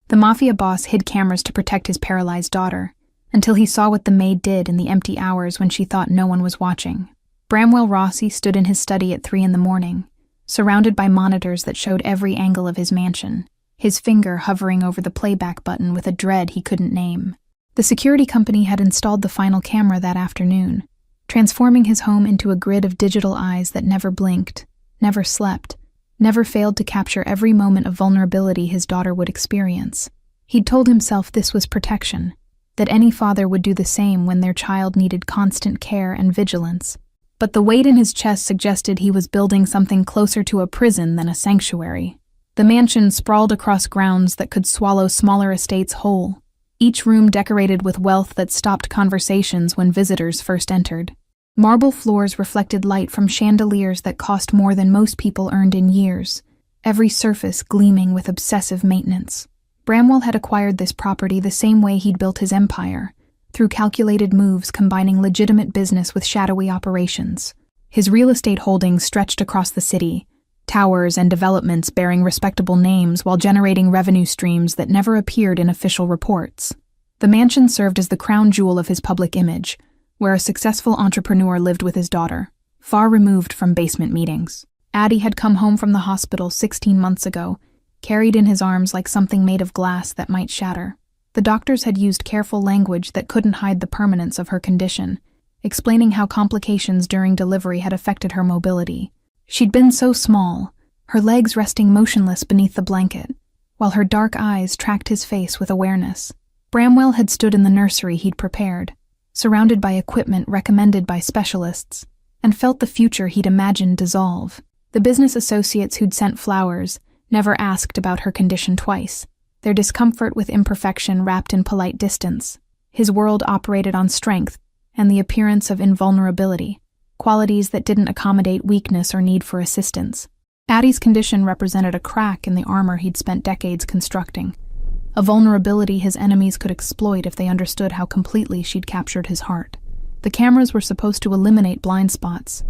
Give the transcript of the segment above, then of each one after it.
The mafia boss hid cameras to protect his paralyzed daughter, until he saw what the maid did in the empty hours when she thought no one was watching. Bramwell Rossi stood in his study at 3 a.m, surrounded by monitors that showed every angle of his mansion, his finger hovering over the playback button with a dread he couldn't name. The security company had installed the final camera that afternoon, transforming his home into a grid of digital eyes that never blinked, never slept, never failed to capture every moment of vulnerability his daughter would experience. He'd told himself this was protection, that any father would do the same when their child needed constant care and vigilance. But the weight in his chest suggested he was building something closer to a prison than a sanctuary. The mansion sprawled across grounds that could swallow smaller estates whole, each room decorated with wealth that stopped conversations when visitors first entered. Marble floors reflected light from chandeliers that cost more than most people earned in years, every surface gleaming with obsessive maintenance. Bramwell had acquired this property the same way he'd built his empire, through calculated moves combining legitimate business with shadowy operations. His real estate holdings stretched across the city, towers and developments bearing respectable names while generating revenue streams that never appeared in official reports. The mansion served as the crown jewel of his public image, where a successful entrepreneur lived with his daughter, far removed from basement meetings. Addie had come home from the hospital 16 months ago, carried in his arms like something made of glass that might shatter. The doctors had used careful language that couldn't hide the permanence of her condition, explaining how complications during delivery had affected her mobility. She'd been so small, her legs resting motionless beneath the blanket, while her dark eyes tracked his face with awareness. Bramwell had stood in the nursery he'd prepared, surrounded by equipment recommended by specialists, and felt the future he'd imagined dissolve. The business associates who'd sent flowers never asked about her condition twice, their discomfort with imperfection wrapped in polite distance. His world operated on strength and the appearance of invulnerability, qualities that didn't accommodate weakness or need for assistance. Addie's condition represented a crack in the armor he'd spent decades constructing, a vulnerability his enemies could exploit if they understood how completely she'd captured his heart. The cameras were supposed to eliminate blind spots,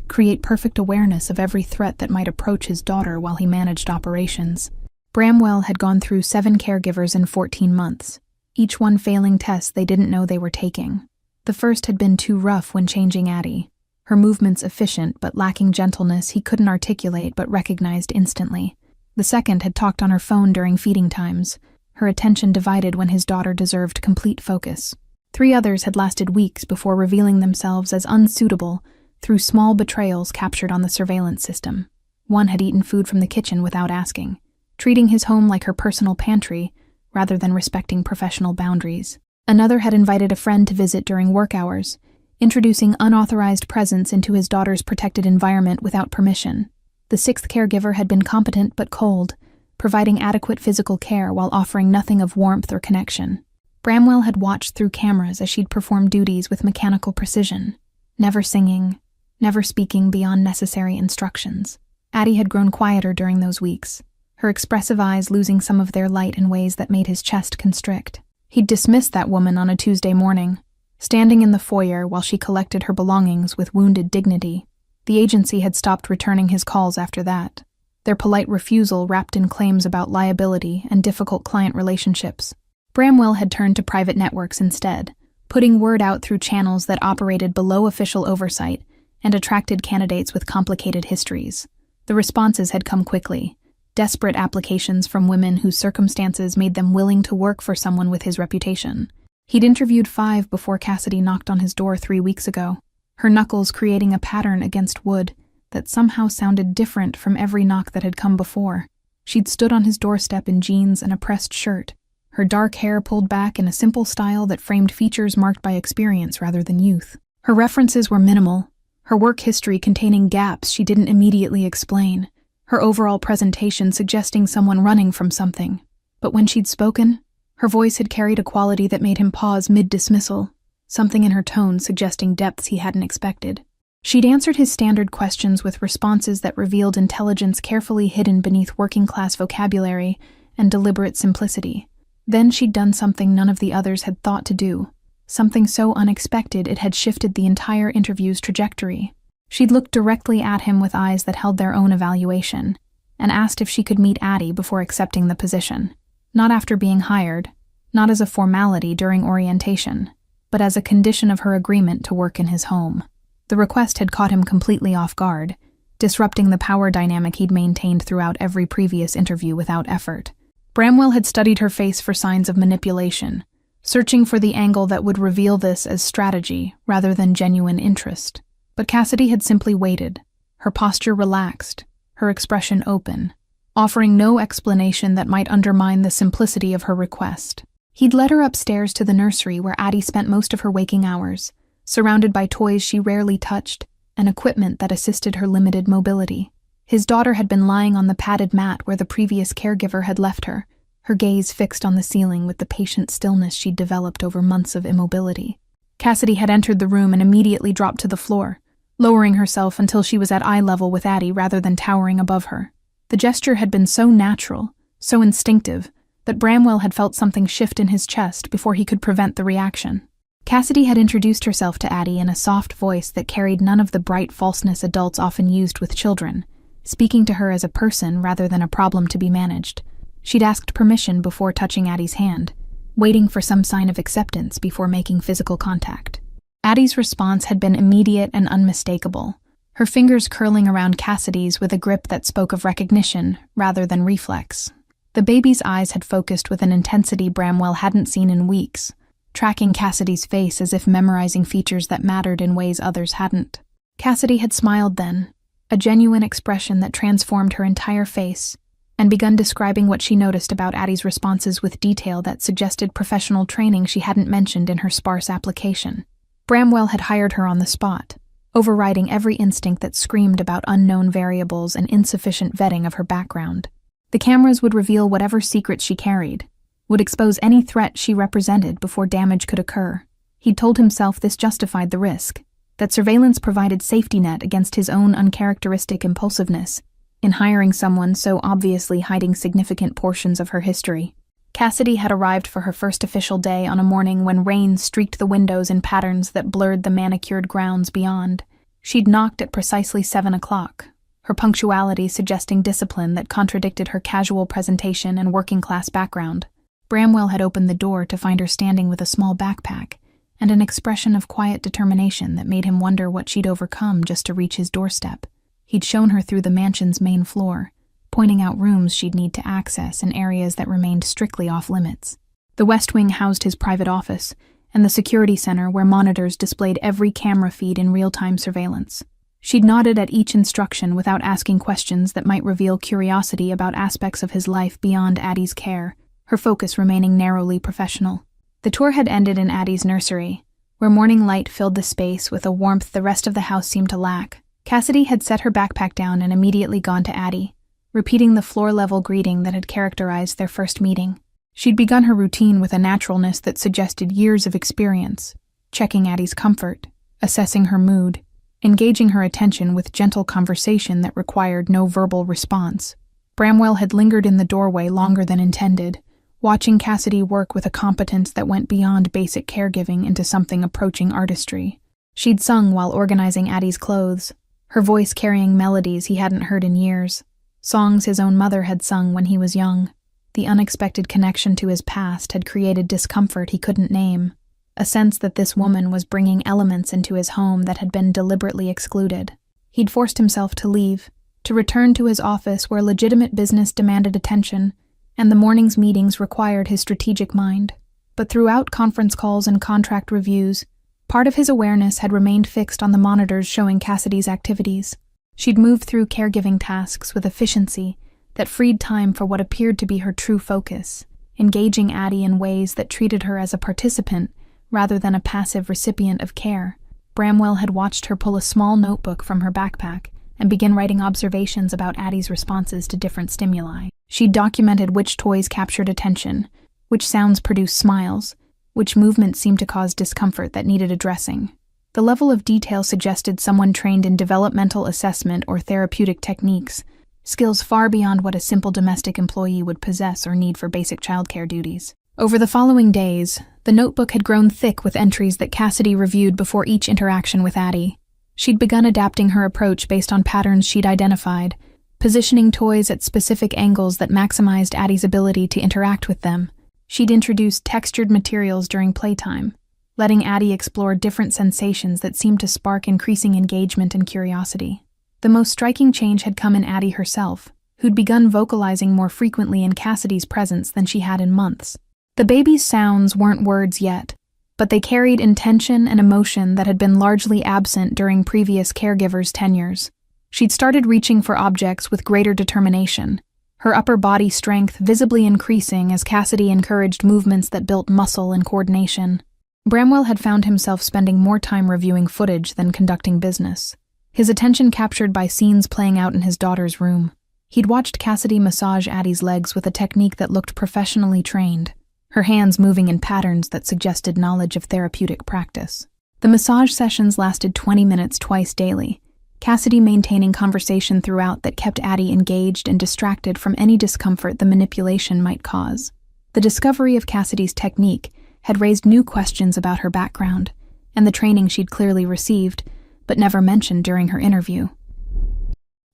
create perfect awareness of every threat that might approach his daughter while he managed operations. Bramwell had gone through 7 caregivers in 14 months, each one failing tests they didn't know they were taking. The first had been too rough when changing Addie, her movements efficient but lacking gentleness he couldn't articulate but recognized instantly. The second had talked on her phone during feeding times, her attention divided when his daughter deserved complete focus. 3 others had lasted weeks before revealing themselves as unsuitable through small betrayals captured on the surveillance system. One had eaten food from the kitchen without asking, treating his home like her personal pantry rather than respecting professional boundaries. Another had invited a friend to visit during work hours, introducing unauthorized presence into his daughter's protected environment without permission. The 6th caregiver had been competent but cold, providing adequate physical care while offering nothing of warmth or connection. Bramwell had watched through cameras as she'd perform duties with mechanical precision, never singing, never speaking beyond necessary instructions. Addie had grown quieter during those weeks, her expressive eyes losing some of their light in ways that made his chest constrict. He'd dismissed that woman on a Tuesday morning, standing in the foyer while she collected her belongings with wounded dignity. The agency had stopped returning his calls after that, their polite refusal wrapped in claims about liability and difficult client relationships. Bramwell had turned to private networks instead, putting word out through channels that operated below official oversight and attracted candidates with complicated histories. The responses had come quickly, desperate applications from women whose circumstances made them willing to work for someone with his reputation. He'd interviewed 5 before Cassidy knocked on his door 3 weeks ago, her knuckles creating a pattern against wood that somehow sounded different from every knock that had come before. She'd stood on his doorstep in jeans and a pressed shirt, her dark hair pulled back in a simple style that framed features marked by experience rather than youth. Her references were minimal, her work history containing gaps she didn't immediately explain, her overall presentation suggesting someone running from something. But when she'd spoken, her voice had carried a quality that made him pause mid-dismissal, something in her tone suggesting depths he hadn't expected. She'd answered his standard questions with responses that revealed intelligence carefully hidden beneath working-class vocabulary and deliberate simplicity. Then she'd done something none of the others had thought to do, something so unexpected it had shifted the entire interview's trajectory. She'd looked directly at him with eyes that held their own evaluation, and asked if she could meet Addie before accepting the position. not after being hired, not as a formality during orientation, but as a condition of her agreement to work in his home. The request had caught him completely off guard, disrupting the power dynamic he'd maintained throughout every previous interview without effort. Bramwell had studied her face for signs of manipulation, searching for the angle that would reveal this as strategy rather than genuine interest. But Cassidy had simply waited, her posture relaxed, her expression open, offering no explanation that might undermine the simplicity of her request. He'd led her upstairs to the nursery where Addie spent most of her waking hours, surrounded by toys she rarely touched and equipment that assisted her limited mobility. His daughter had been lying on the padded mat where the previous caregiver had left her, her gaze fixed on the ceiling with the patient stillness she'd developed over months of immobility. Cassidy had entered the room and immediately dropped to the floor, lowering herself until she was at eye level with Addie rather than towering above her. The gesture had been so natural, so instinctive, that Bramwell had felt something shift in his chest before he could prevent the reaction. Cassidy had introduced herself to Addie in a soft voice that carried none of the bright falseness adults often used with children, speaking to her as a person rather than a problem to be managed. She'd asked permission before touching Addie's hand, waiting for some sign of acceptance before making physical contact. Addie's response had been immediate and unmistakable, her fingers curling around Cassidy's with a grip that spoke of recognition rather than reflex. The baby's eyes had focused with an intensity Bramwell hadn't seen in weeks, tracking Cassidy's face as if memorizing features that mattered in ways others hadn't. Cassidy had smiled then, a genuine expression that transformed her entire face, and begun describing what she noticed about Addie's responses with detail that suggested professional training she hadn't mentioned in her sparse application. Bramwell had hired her on the spot, overriding every instinct that screamed about unknown variables and insufficient vetting of her background. The cameras would reveal whatever secrets she carried, would expose any threat she represented before damage could occur. He'd told himself this justified the risk, that surveillance provided safety net against his own uncharacteristic impulsiveness in hiring someone so obviously hiding significant portions of her history. Cassidy had arrived for her first official day on a morning when rain streaked the windows in patterns that blurred the manicured grounds beyond. She'd knocked at precisely 7 o'clock, her punctuality suggesting discipline that contradicted her casual presentation and working-class background. Bramwell had opened the door to find her standing with a small backpack and an expression of quiet determination that made him wonder what she'd overcome just to reach his doorstep. He'd shown her through the mansion's main floor, pointing out rooms she'd need to access and areas that remained strictly off-limits. The West Wing housed his private office, and the security center where monitors displayed every camera feed in real-time surveillance. She'd nodded at each instruction without asking questions that might reveal curiosity about aspects of his life beyond Addie's care, her focus remaining narrowly professional. The tour had ended in Addie's nursery, where morning light filled the space with a warmth the rest of the house seemed to lack. Cassidy had set her backpack down and immediately gone to Addie, repeating the floor-level greeting that had characterized their first meeting. She'd begun her routine with a naturalness that suggested years of experience, checking Addie's comfort, assessing her mood, engaging her attention with gentle conversation that required no verbal response. Bramwell had lingered in the doorway longer than intended, watching Cassidy work with a competence that went beyond basic caregiving into something approaching artistry. She'd sung while organizing Addie's clothes, her voice carrying melodies he hadn't heard in years, songs his own mother had sung when he was young. The unexpected connection to his past had created discomfort he couldn't name, a sense that this woman was bringing elements into his home that had been deliberately excluded. He'd forced himself to leave, to return to his office where legitimate business demanded attention, and the morning's meetings required his strategic mind. But throughout conference calls and contract reviews, part of his awareness had remained fixed on the monitors showing Cassidy's activities. She'd moved through caregiving tasks with efficiency that freed time for what appeared to be her true focus, engaging Addie in ways that treated her as a participant rather than a passive recipient of care. Bramwell had watched her pull a small notebook from her backpack and begin writing observations about Addie's responses to different stimuli. She documented which toys captured attention, which sounds produced smiles, which movements seemed to cause discomfort that needed addressing. The level of detail suggested someone trained in developmental assessment or therapeutic techniques, skills far beyond what a simple domestic employee would possess or need for basic childcare duties. Over the following days, the notebook had grown thick with entries that Cassidy reviewed before each interaction with Addie. She'd begun adapting her approach based on patterns she'd identified, positioning toys at specific angles that maximized Addie's ability to interact with them. She'd introduced textured materials during playtime, letting Addie explore different sensations that seemed to spark increasing engagement and curiosity. The most striking change had come in Addie herself, who'd begun vocalizing more frequently in Cassidy's presence than she had in months. The baby's sounds weren't words yet, but they carried intention and emotion that had been largely absent during previous caregivers' tenures. She'd started reaching for objects with greater determination, her upper body strength visibly increasing as Cassidy encouraged movements that built muscle and coordination. Bramwell had found himself spending more time reviewing footage than conducting business, his attention captured by scenes playing out in his daughter's room. He'd watched Cassidy massage Addie's legs with a technique that looked professionally trained, her hands moving in patterns that suggested knowledge of therapeutic practice. The massage sessions lasted 20 minutes twice daily, Cassidy maintaining conversation throughout that kept Addie engaged and distracted from any discomfort the manipulation might cause. The discovery of Cassidy's technique had raised new questions about her background and the training she'd clearly received, but never mentioned during her interview.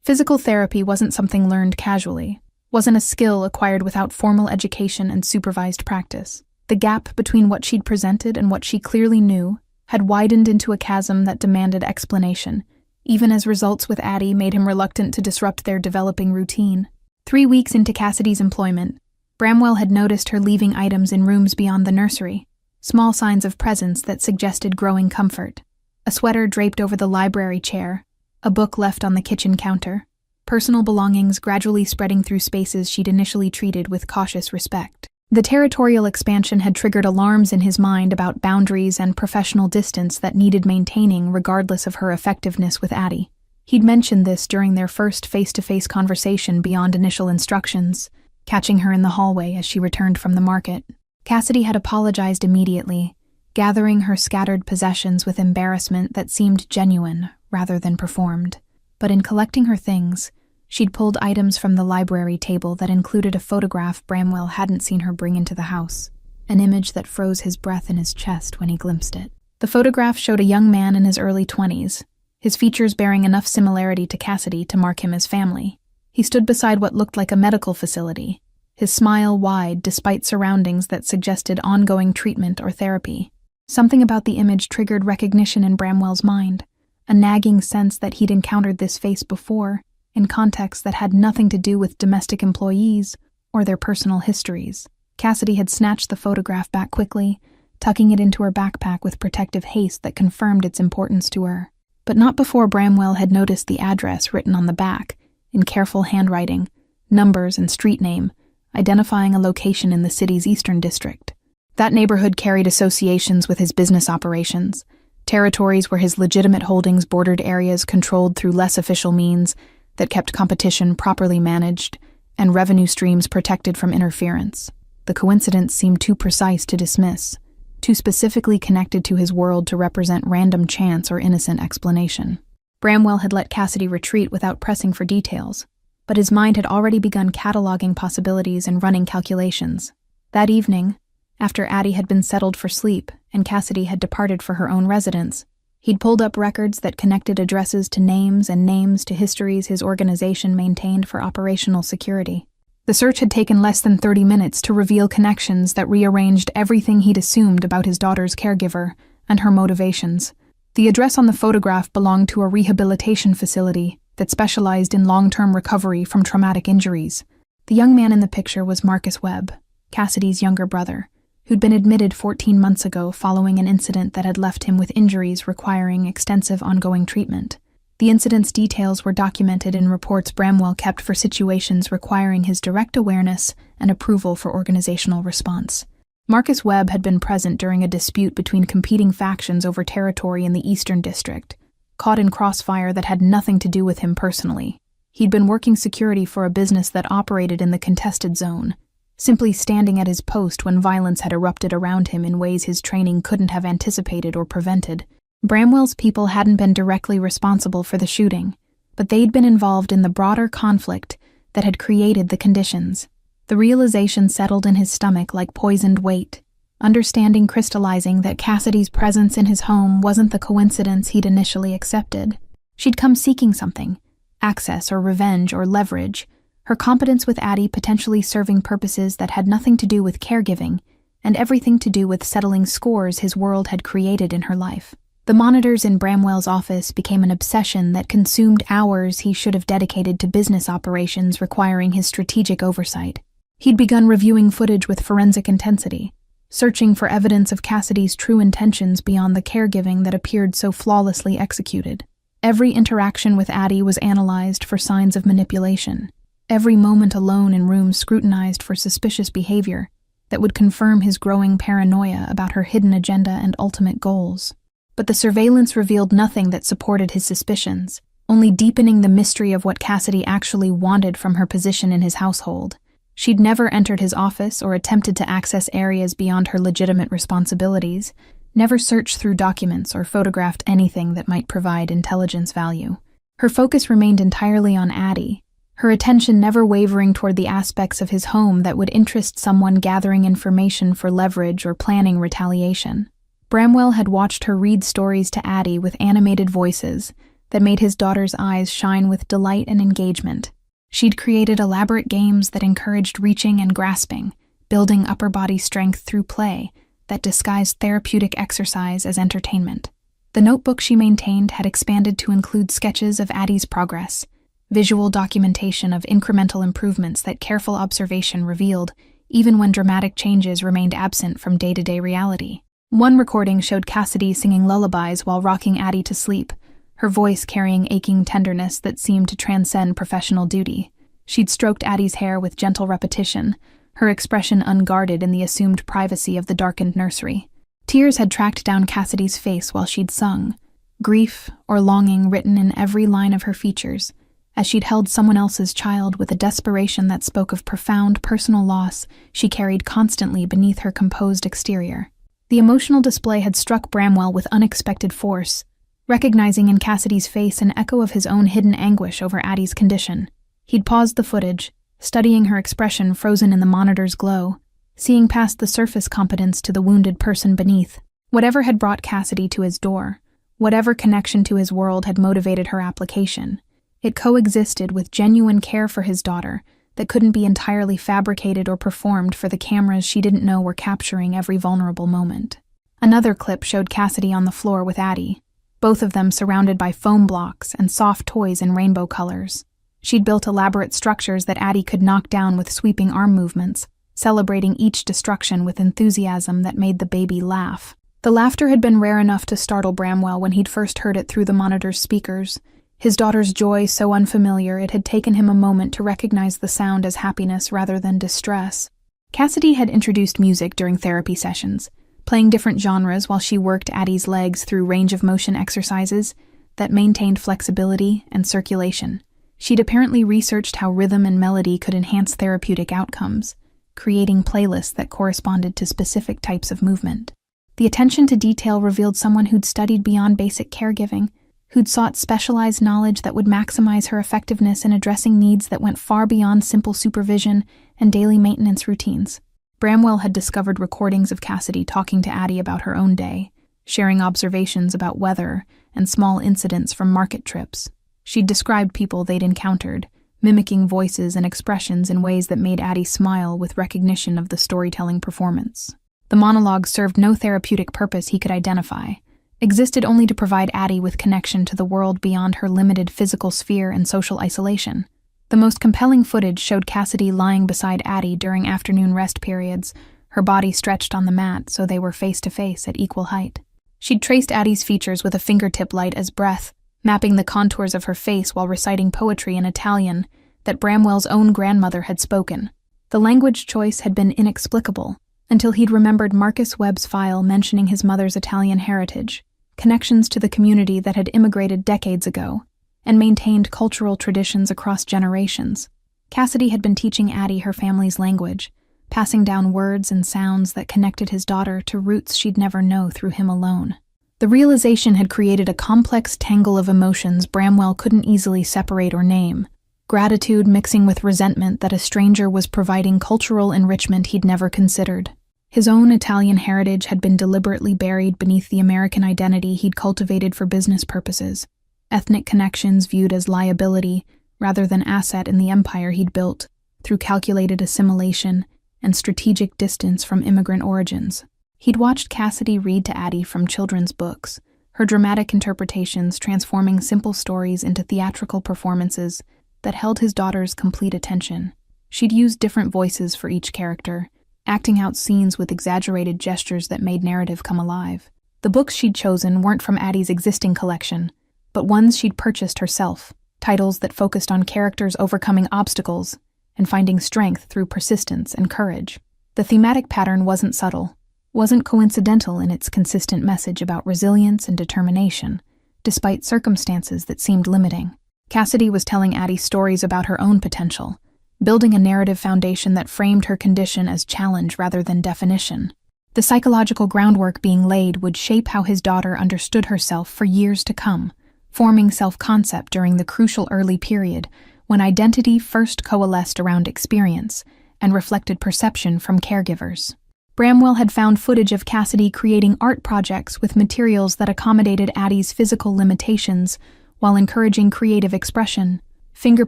Physical therapy wasn't something learned casually, wasn't a skill acquired without formal education and supervised practice. The gap between what she'd presented and what she clearly knew had widened into a chasm that demanded explanation, even as results with Addie made him reluctant to disrupt their developing routine. 3 weeks into Cassidy's employment, Bramwell had noticed her leaving items in rooms beyond the nursery, small signs of presence that suggested growing comfort. A sweater draped over the library chair, a book left on the kitchen counter, personal belongings gradually spreading through spaces she'd initially treated with cautious respect. The territorial expansion had triggered alarms in his mind about boundaries and professional distance that needed maintaining regardless of her effectiveness with Addie. He'd mentioned this during their first face-to-face conversation beyond initial instructions, catching her in the hallway as she returned from the market. Cassidy had apologized immediately, gathering her scattered possessions with embarrassment that seemed genuine rather than performed. But in collecting her things, she'd pulled items from the library table that included a photograph Bramwell hadn't seen her bring into the house, an image that froze his breath in his chest when he glimpsed it. The photograph showed a young man in his early 20s, his features bearing enough similarity to Cassidy to mark him as family. He stood beside what looked like a medical facility, his smile wide despite surroundings that suggested ongoing treatment or therapy. Something about the image triggered recognition in Bramwell's mind, a nagging sense that he'd encountered this face before, in contexts that had nothing to do with domestic employees or their personal histories. Cassidy had snatched the photograph back quickly, tucking it into her backpack with protective haste that confirmed its importance to her. But not before Bramwell had noticed the address written on the back, in careful handwriting, numbers and street name, identifying a location in the city's eastern district. That neighborhood carried associations with his business operations, territories where his legitimate holdings bordered areas controlled through less official means that kept competition properly managed and revenue streams protected from interference. The coincidence seemed too precise to dismiss, too specifically connected to his world to represent random chance or innocent explanation. Bramwell had let Cassidy retreat without pressing for details, but his mind had already begun cataloging possibilities and running calculations. That evening, after Addie had been settled for sleep and Cassidy had departed for her own residence, he'd pulled up records that connected addresses to names and names to histories his organization maintained for operational security. The search had taken less than 30 minutes to reveal connections that rearranged everything he'd assumed about his daughter's caregiver and her motivations. The address on the photograph belonged to a rehabilitation facility that specialized in long-term recovery from traumatic injuries. The young man in the picture was Marcus Webb, Cassidy's younger brother, who'd been admitted 14 months ago following an incident that had left him with injuries requiring extensive ongoing treatment. The incident's details were documented in reports Bramwell kept for situations requiring his direct awareness and approval for organizational response. Marcus Webb had been present during a dispute between competing factions over territory in the Eastern District, caught in crossfire that had nothing to do with him personally. He'd been working security for a business that operated in the contested zone, simply standing at his post when violence had erupted around him in ways his training couldn't have anticipated or prevented. Bramwell's people hadn't been directly responsible for the shooting, but they'd been involved in the broader conflict that had created the conditions. The realization settled in his stomach like poisoned weight, understanding crystallizing that Cassidy's presence in his home wasn't the coincidence he'd initially accepted. She'd come seeking something, access or revenge or leverage, her competence with Addie potentially serving purposes that had nothing to do with caregiving and everything to do with settling scores his world had created in her life. The monitors in Bramwell's office became an obsession that consumed hours he should have dedicated to business operations requiring his strategic oversight. He'd begun reviewing footage with forensic intensity, searching for evidence of Cassidy's true intentions beyond the caregiving that appeared so flawlessly executed. Every interaction with Addie was analyzed for signs of manipulation, every moment alone in rooms scrutinized for suspicious behavior that would confirm his growing paranoia about her hidden agenda and ultimate goals. But the surveillance revealed nothing that supported his suspicions, only deepening the mystery of what Cassidy actually wanted from her position in his household. She'd never entered his office or attempted to access areas beyond her legitimate responsibilities, never searched through documents or photographed anything that might provide intelligence value. Her focus remained entirely on Addie, her attention never wavering toward the aspects of his home that would interest someone gathering information for leverage or planning retaliation. Bramwell had watched her read stories to Addie with animated voices that made his daughter's eyes shine with delight and engagement. She'd created elaborate games that encouraged reaching and grasping, building upper body strength through play that disguised therapeutic exercise as entertainment. The notebook she maintained had expanded to include sketches of Addie's progress, visual documentation of incremental improvements that careful observation revealed, even when dramatic changes remained absent from day-to-day reality. One recording showed Cassidy singing lullabies while rocking Addie to sleep, her voice carrying aching tenderness that seemed to transcend professional duty. She'd stroked Addie's hair with gentle repetition, her expression unguarded in the assumed privacy of the darkened nursery. Tears had tracked down Cassidy's face while she'd sung, grief or longing written in every line of her features, as she'd held someone else's child with a desperation that spoke of profound personal loss she carried constantly beneath her composed exterior. The emotional display had struck Bramwell with unexpected force, recognizing in Cassidy's face an echo of his own hidden anguish over Addie's condition. He'd paused the footage, studying her expression frozen in the monitor's glow, seeing past the surface competence to the wounded person beneath. Whatever had brought Cassidy to his door, whatever connection to his world had motivated her application, it coexisted with genuine care for his daughter that couldn't be entirely fabricated or performed for the cameras she didn't know were capturing every vulnerable moment. Another clip showed Cassidy on the floor with Addie, both of them surrounded by foam blocks and soft toys in rainbow colors. She'd built elaborate structures that Addie could knock down with sweeping arm movements, celebrating each destruction with enthusiasm that made the baby laugh. The laughter had been rare enough to startle Bramwell when he'd first heard it through the monitor's speakers. His daughter's joy so unfamiliar it had taken him a moment to recognize the sound as happiness rather than distress. Cassidy had introduced music during therapy sessions, playing different genres while she worked Addie's legs through range-of-motion exercises that maintained flexibility and circulation. She'd apparently researched how rhythm and melody could enhance therapeutic outcomes, creating playlists that corresponded to specific types of movement. The attention to detail revealed someone who'd studied beyond basic caregiving, who'd sought specialized knowledge that would maximize her effectiveness in addressing needs that went far beyond simple supervision and daily maintenance routines. Bramwell had discovered recordings of Cassidy talking to Addie about her own day, sharing observations about weather and small incidents from market trips. She'd described people they'd encountered, mimicking voices and expressions in ways that made Addie smile with recognition of the storytelling performance. The monologue served no therapeutic purpose he could identify, existed only to provide Addie with connection to the world beyond her limited physical sphere and social isolation. The most compelling footage showed Cassidy lying beside Addie during afternoon rest periods, her body stretched on the mat so they were face-to-face at equal height. She'd traced Addie's features with a fingertip light as breath, mapping the contours of her face while reciting poetry in Italian that Bramwell's own grandmother had spoken. The language choice had been inexplicable until he'd remembered Marcus Webb's file mentioning his mother's Italian heritage, connections to the community that had immigrated decades ago, and maintained cultural traditions across generations. Cassidy had been teaching Addie her family's language, passing down words and sounds that connected his daughter to roots she'd never know through him alone. The realization had created a complex tangle of emotions Bramwell couldn't easily separate or name, gratitude mixing with resentment that a stranger was providing cultural enrichment he'd never considered. His own Italian heritage had been deliberately buried beneath the American identity he'd cultivated for business purposes, ethnic connections viewed as liability rather than asset in the empire he'd built through calculated assimilation and strategic distance from immigrant origins. He'd watched Cassidy read to Addie from children's books, her dramatic interpretations transforming simple stories into theatrical performances that held his daughter's complete attention. She'd used different voices for each character, acting out scenes with exaggerated gestures that made narrative come alive. The books she'd chosen weren't from Addie's existing collection, but ones she'd purchased herself, titles that focused on characters overcoming obstacles and finding strength through persistence and courage. The thematic pattern wasn't subtle, wasn't coincidental in its consistent message about resilience and determination, despite circumstances that seemed limiting. Cassidy was telling Addie stories about her own potential, building a narrative foundation that framed her condition as challenge rather than definition. The psychological groundwork being laid would shape how his daughter understood herself for years to come, forming self-concept during the crucial early period when identity first coalesced around experience and reflected perception from caregivers. Bramwell had found footage of Cassidy creating art projects with materials that accommodated Addie's physical limitations while encouraging creative expression. Finger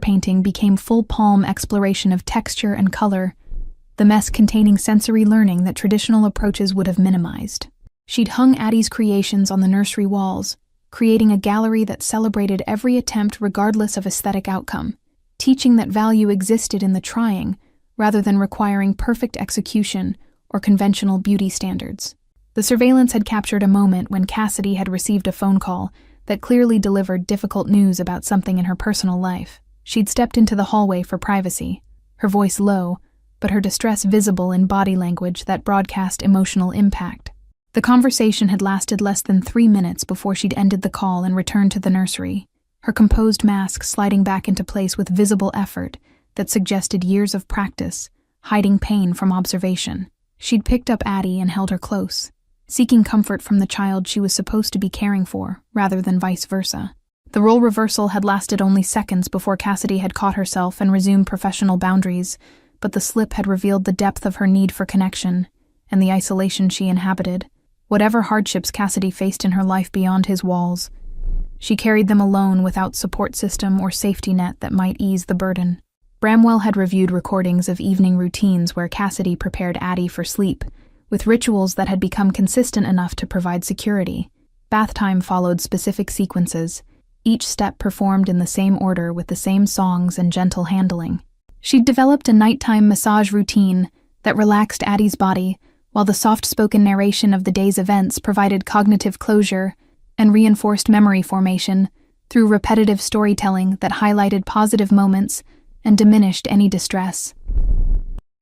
painting became full-palm exploration of texture and color, the mess containing sensory learning that traditional approaches would have minimized. She'd hung Addie's creations on the nursery walls, creating a gallery that celebrated every attempt regardless of aesthetic outcome, teaching that value existed in the trying rather than requiring perfect execution or conventional beauty standards. The surveillance had captured a moment when Cassidy had received a phone call that clearly delivered difficult news about something in her personal life. She'd stepped into the hallway for privacy, her voice low, but her distress visible in body language that broadcast emotional impact. The conversation had lasted less than 3 minutes before she'd ended the call and returned to the nursery, her composed mask sliding back into place with visible effort that suggested years of practice, hiding pain from observation. She'd picked up Addie and held her close, seeking comfort from the child she was supposed to be caring for, rather than vice versa. The role reversal had lasted only seconds before Cassidy had caught herself and resumed professional boundaries, but the slip had revealed the depth of her need for connection and the isolation she inhabited. Whatever hardships Cassidy faced in her life beyond his walls, she carried them alone without support system or safety net that might ease the burden. Bramwell had reviewed recordings of evening routines where Cassidy prepared Addie for sleep, with rituals that had become consistent enough to provide security. Bath time followed specific sequences, each step performed in the same order with the same songs and gentle handling. She'd developed a nighttime massage routine that relaxed Addie's body, while the soft-spoken narration of the day's events provided cognitive closure and reinforced memory formation through repetitive storytelling that highlighted positive moments and diminished any distress.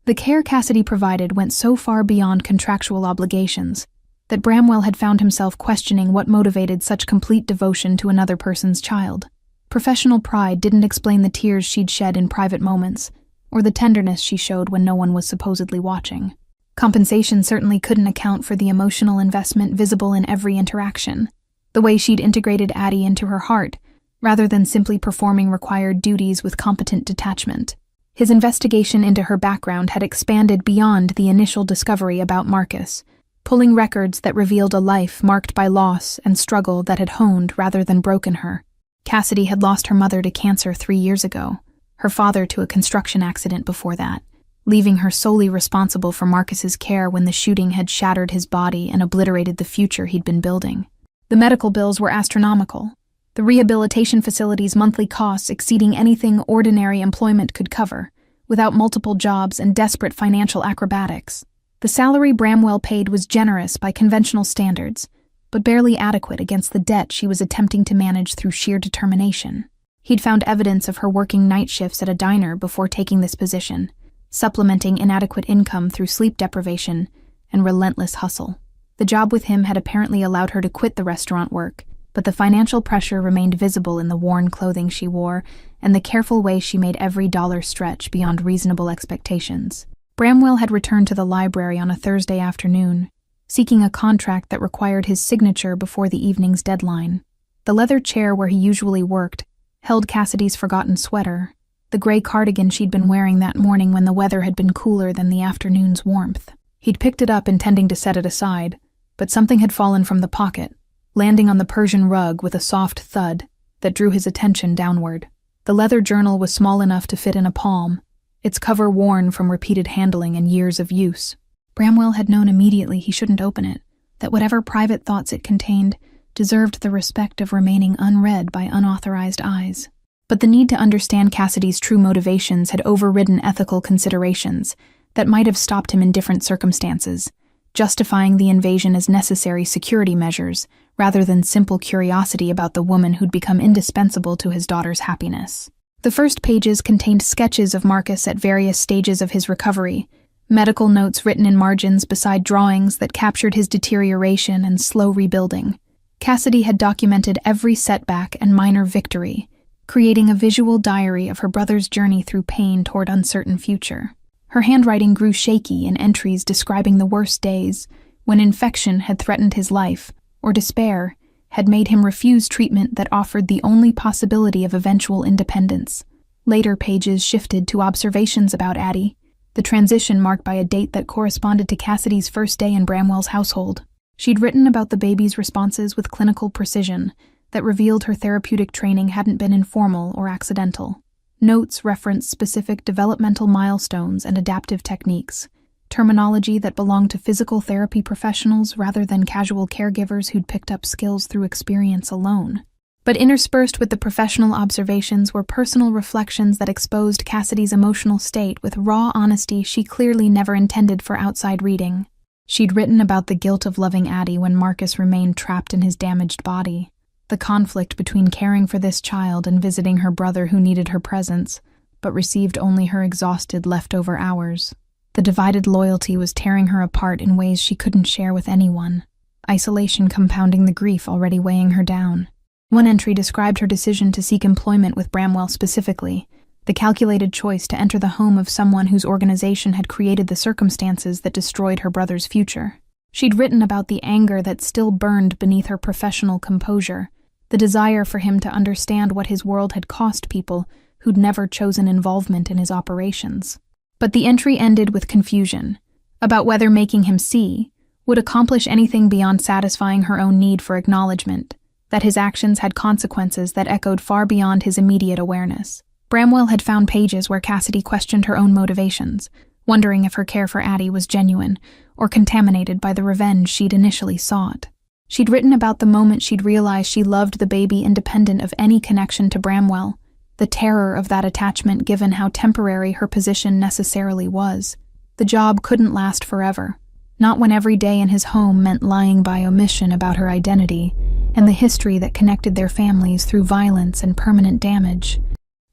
The care Cassidy provided went so far beyond contractual obligations that Bramwell had found himself questioning what motivated such complete devotion to another person's child. Professional pride didn't explain the tears she'd shed in private moments, or the tenderness she showed when no one was supposedly watching. Compensation certainly couldn't account for the emotional investment visible in every interaction, the way she'd integrated Addie into her heart, rather than simply performing required duties with competent detachment. His investigation into her background had expanded beyond the initial discovery about Marcus, pulling records that revealed a life marked by loss and struggle that had honed rather than broken her. Cassidy had lost her mother to cancer 3 years ago, her father to a construction accident before that, leaving her solely responsible for Marcus's care when the shooting had shattered his body and obliterated the future he'd been building. The medical bills were astronomical, the rehabilitation facility's monthly costs exceeding anything ordinary employment could cover, without multiple jobs and desperate financial acrobatics. The salary Bramwell paid was generous by conventional standards, but barely adequate against the debt she was attempting to manage through sheer determination. He'd found evidence of her working night shifts at a diner before taking this position, supplementing inadequate income through sleep deprivation and relentless hustle. The job with him had apparently allowed her to quit the restaurant work, but the financial pressure remained visible in the worn clothing she wore and the careful way she made every dollar stretch beyond reasonable expectations. Bramwell had returned to the library on a Thursday afternoon, seeking a contract that required his signature before the evening's deadline. The leather chair where he usually worked held Cassidy's forgotten sweater, the gray cardigan she'd been wearing that morning when the weather had been cooler than the afternoon's warmth. He'd picked it up intending to set it aside, but something had fallen from the pocket, landing on the Persian rug with a soft thud that drew his attention downward. The leather journal was small enough to fit in a palm, its cover worn from repeated handling and years of use. Bramwell had known immediately he shouldn't open it, that whatever private thoughts it contained deserved the respect of remaining unread by unauthorized eyes. But the need to understand Cassidy's true motivations had overridden ethical considerations that might have stopped him in different circumstances, justifying the invasion as necessary security measures rather than simple curiosity about the woman who'd become indispensable to his daughter's happiness. The first pages contained sketches of Marcus at various stages of his recovery, medical notes written in margins beside drawings that captured his deterioration and slow rebuilding. Cassidy had documented every setback and minor victory, creating a visual diary of her brother's journey through pain toward uncertain future. Her handwriting grew shaky in entries describing the worst days, when infection had threatened his life, or despair had made him refuse treatment that offered the only possibility of eventual independence. Later pages shifted to observations about Addie, the transition marked by a date that corresponded to Cassidy's first day in Bramwell's household. She'd written about the baby's responses with clinical precision that revealed her therapeutic training hadn't been informal or accidental. Notes referenced specific developmental milestones and adaptive techniques, terminology that belonged to physical therapy professionals rather than casual caregivers who'd picked up skills through experience alone. But interspersed with the professional observations were personal reflections that exposed Cassidy's emotional state with raw honesty she clearly never intended for outside reading. She'd written about the guilt of loving Addie when Marcus remained trapped in his damaged body, the conflict between caring for this child and visiting her brother who needed her presence, but received only her exhausted leftover hours. The divided loyalty was tearing her apart in ways she couldn't share with anyone, isolation compounding the grief already weighing her down. One entry described her decision to seek employment with Bramwell specifically, the calculated choice to enter the home of someone whose organization had created the circumstances that destroyed her brother's future. She'd written about the anger that still burned beneath her professional composure, the desire for him to understand what his world had cost people who'd never chosen involvement in his operations. But the entry ended with confusion about whether making him see would accomplish anything beyond satisfying her own need for acknowledgement, that his actions had consequences that echoed far beyond his immediate awareness. Bramwell had found pages where Cassidy questioned her own motivations, wondering if her care for Addie was genuine or contaminated by the revenge she'd initially sought. She'd written about the moment she'd realized she loved the baby independent of any connection to Bramwell, the terror of that attachment given how temporary her position necessarily was. The job couldn't last forever, not when every day in his home meant lying by omission about her identity and the history that connected their families through violence and permanent damage.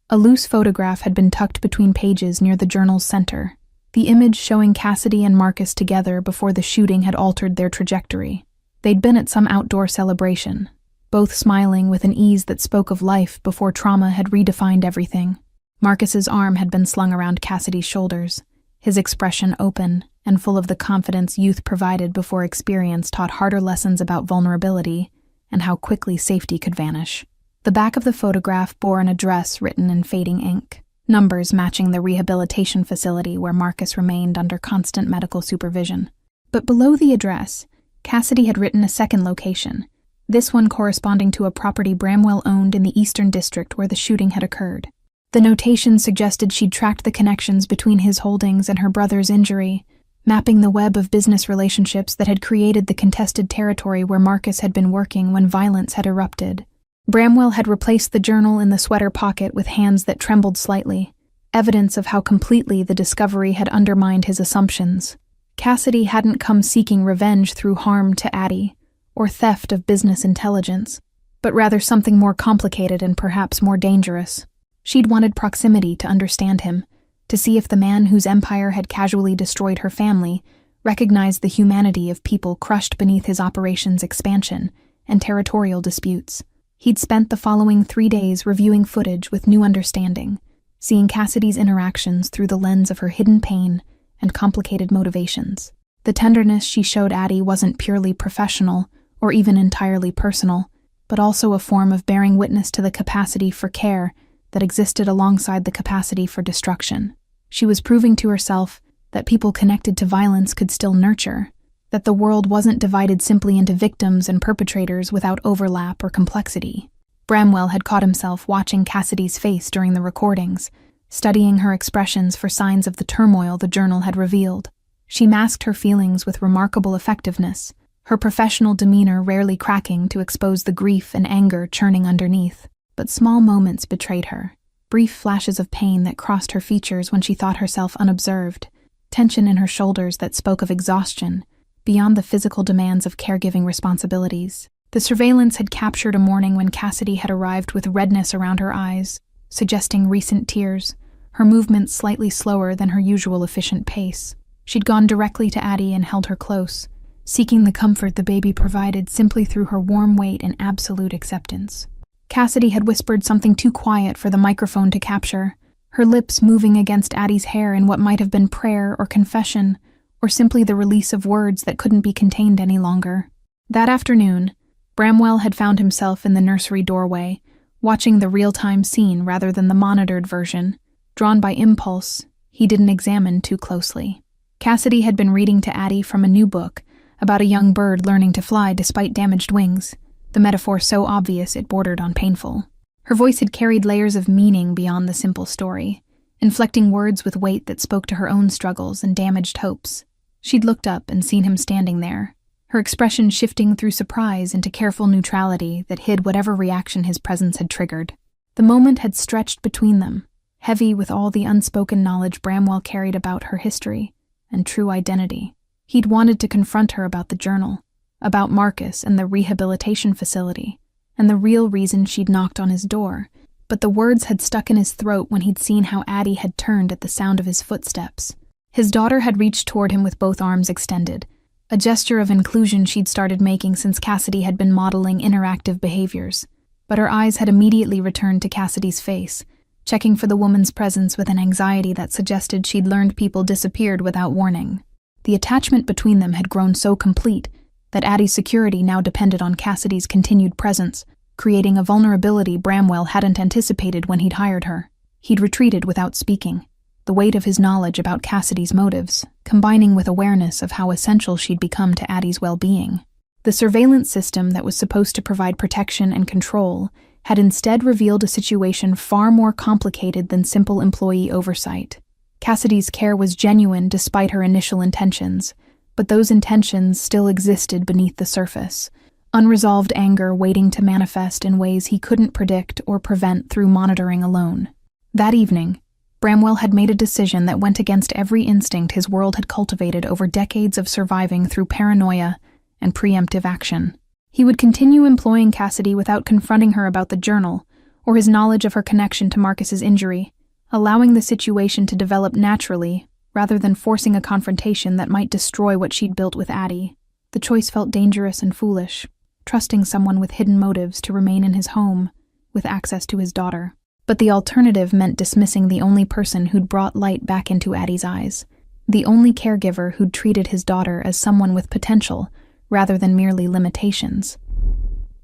A loose photograph had been tucked between pages near the journal's center, the image showing Cassidy and Marcus together before the shooting had altered their trajectory. They'd been at some outdoor celebration, both smiling with an ease that spoke of life before trauma had redefined everything. Marcus's arm had been slung around Cassidy's shoulders, his expression open and full of the confidence youth provided before experience taught harder lessons about vulnerability and how quickly safety could vanish. The back of the photograph bore an address written in fading ink, numbers matching the rehabilitation facility where Marcus remained under constant medical supervision. But below the address, Cassidy had written a second location, this one corresponding to a property Bramwell owned in the Eastern District where the shooting had occurred. The notation suggested she'd tracked the connections between his holdings and her brother's injury, mapping the web of business relationships that had created the contested territory where Marcus had been working when violence had erupted. Bramwell had replaced the journal in the sweater pocket with hands that trembled slightly, evidence of how completely the discovery had undermined his assumptions. Cassidy hadn't come seeking revenge through harm to Addie, or theft of business intelligence, but rather something more complicated and perhaps more dangerous. She'd wanted proximity to understand him, to see if the man whose empire had casually destroyed her family recognized the humanity of people crushed beneath his operation's expansion and territorial disputes. He'd spent the following 3 days reviewing footage with new understanding, seeing Cassidy's interactions through the lens of her hidden pain and complicated motivations. The tenderness she showed Addie wasn't purely professional or even entirely personal, but also a form of bearing witness to the capacity for care that existed alongside the capacity for destruction. She was proving to herself that people connected to violence could still nurture, that the world wasn't divided simply into victims and perpetrators without overlap or complexity. Bramwell had caught himself watching Cassidy's face during the recordings, studying her expressions for signs of the turmoil the journal had revealed. She masked her feelings with remarkable effectiveness, her professional demeanor rarely cracking to expose the grief and anger churning underneath. But small moments betrayed her, brief flashes of pain that crossed her features when she thought herself unobserved, tension in her shoulders that spoke of exhaustion, beyond the physical demands of caregiving responsibilities. The surveillance had captured a morning when Cassidy had arrived with redness around her eyes, suggesting recent tears, her movements slightly slower than her usual efficient pace. She'd gone directly to Addie and held her close, seeking the comfort the baby provided simply through her warm weight and absolute acceptance. Cassidy had whispered something too quiet for the microphone to capture, her lips moving against Addie's hair in what might have been prayer or confession, or simply the release of words that couldn't be contained any longer. That afternoon, Bramwell had found himself in the nursery doorway, watching the real-time scene rather than the monitored version. Drawn by impulse, he didn't examine too closely. Cassidy had been reading to Addie from a new book about a young bird learning to fly despite damaged wings, the metaphor so obvious it bordered on painful. Her voice had carried layers of meaning beyond the simple story, inflecting words with weight that spoke to her own struggles and damaged hopes. She'd looked up and seen him standing there, her expression shifting through surprise into careful neutrality that hid whatever reaction his presence had triggered. The moment had stretched between them, heavy with all the unspoken knowledge Bramwell carried about her history and true identity. He'd wanted to confront her about the journal, about Marcus and the rehabilitation facility, and the real reason she'd knocked on his door, but the words had stuck in his throat when he'd seen how Addie had turned at the sound of his footsteps. His daughter had reached toward him with both arms extended, a gesture of inclusion she'd started making since Cassidy had been modeling interactive behaviors. But her eyes had immediately returned to Cassidy's face, checking for the woman's presence with an anxiety that suggested she'd learned people disappeared without warning. The attachment between them had grown so complete that Addie's security now depended on Cassidy's continued presence, creating a vulnerability Bramwell hadn't anticipated when he'd hired her. He'd retreated without speaking, the weight of his knowledge about Cassidy's motives, combining with awareness of how essential she'd become to Addie's well-being. The surveillance system that was supposed to provide protection and control had instead revealed a situation far more complicated than simple employee oversight. Cassidy's care was genuine despite her initial intentions, but those intentions still existed beneath the surface, unresolved anger waiting to manifest in ways he couldn't predict or prevent through monitoring alone. That evening, Bramwell had made a decision that went against every instinct his world had cultivated over decades of surviving through paranoia and preemptive action. He would continue employing Cassidy without confronting her about the journal or his knowledge of her connection to Marcus's injury, allowing the situation to develop naturally rather than forcing a confrontation that might destroy what she'd built with Addie. The choice felt dangerous and foolish, trusting someone with hidden motives to remain in his home with access to his daughter. But the alternative meant dismissing the only person who'd brought light back into Addie's eyes, the only caregiver who'd treated his daughter as someone with potential rather than merely limitations.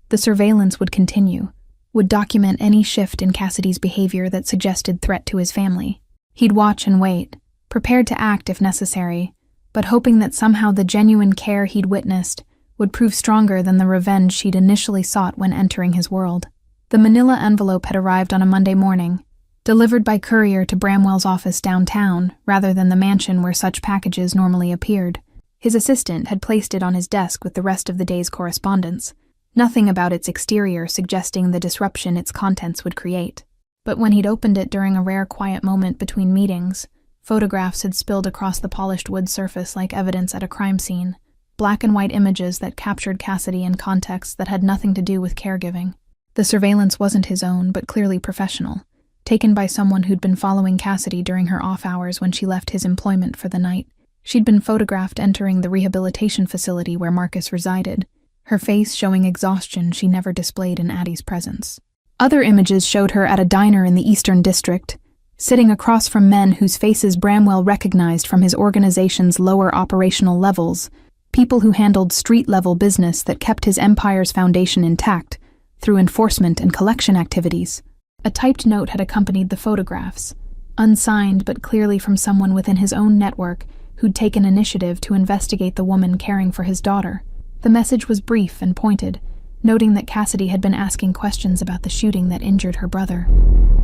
The surveillance would continue, would document any shift in Cassidy's behavior that suggested threat to his family. He'd watch and wait, prepared to act if necessary, but hoping that somehow the genuine care he'd witnessed would prove stronger than the revenge she'd initially sought when entering his world. The manila envelope had arrived on a Monday morning, delivered by courier to Bramwell's office downtown rather than the mansion where such packages normally appeared. His assistant had placed it on his desk with the rest of the day's correspondence, nothing about its exterior suggesting the disruption its contents would create. But when he'd opened it during a rare quiet moment between meetings, photographs had spilled across the polished wood surface like evidence at a crime scene, black and white images that captured Cassidy in contexts that had nothing to do with caregiving. The surveillance wasn't his own, but clearly professional, taken by someone who'd been following Cassidy during her off hours when she left his employment for the night. She'd been photographed entering the rehabilitation facility where Marcus resided, her face showing exhaustion she never displayed in Addie's presence. Other images showed her at a diner in the Eastern District, sitting across from men whose faces Bramwell recognized from his organization's lower operational levels, people who handled street-level business that kept his empire's foundation intact through enforcement and collection activities. A typed note had accompanied the photographs, unsigned but clearly from someone within his own network who'd taken initiative to investigate the woman caring for his daughter. The message was brief and pointed, noting that Cassidy had been asking questions about the shooting that injured her brother,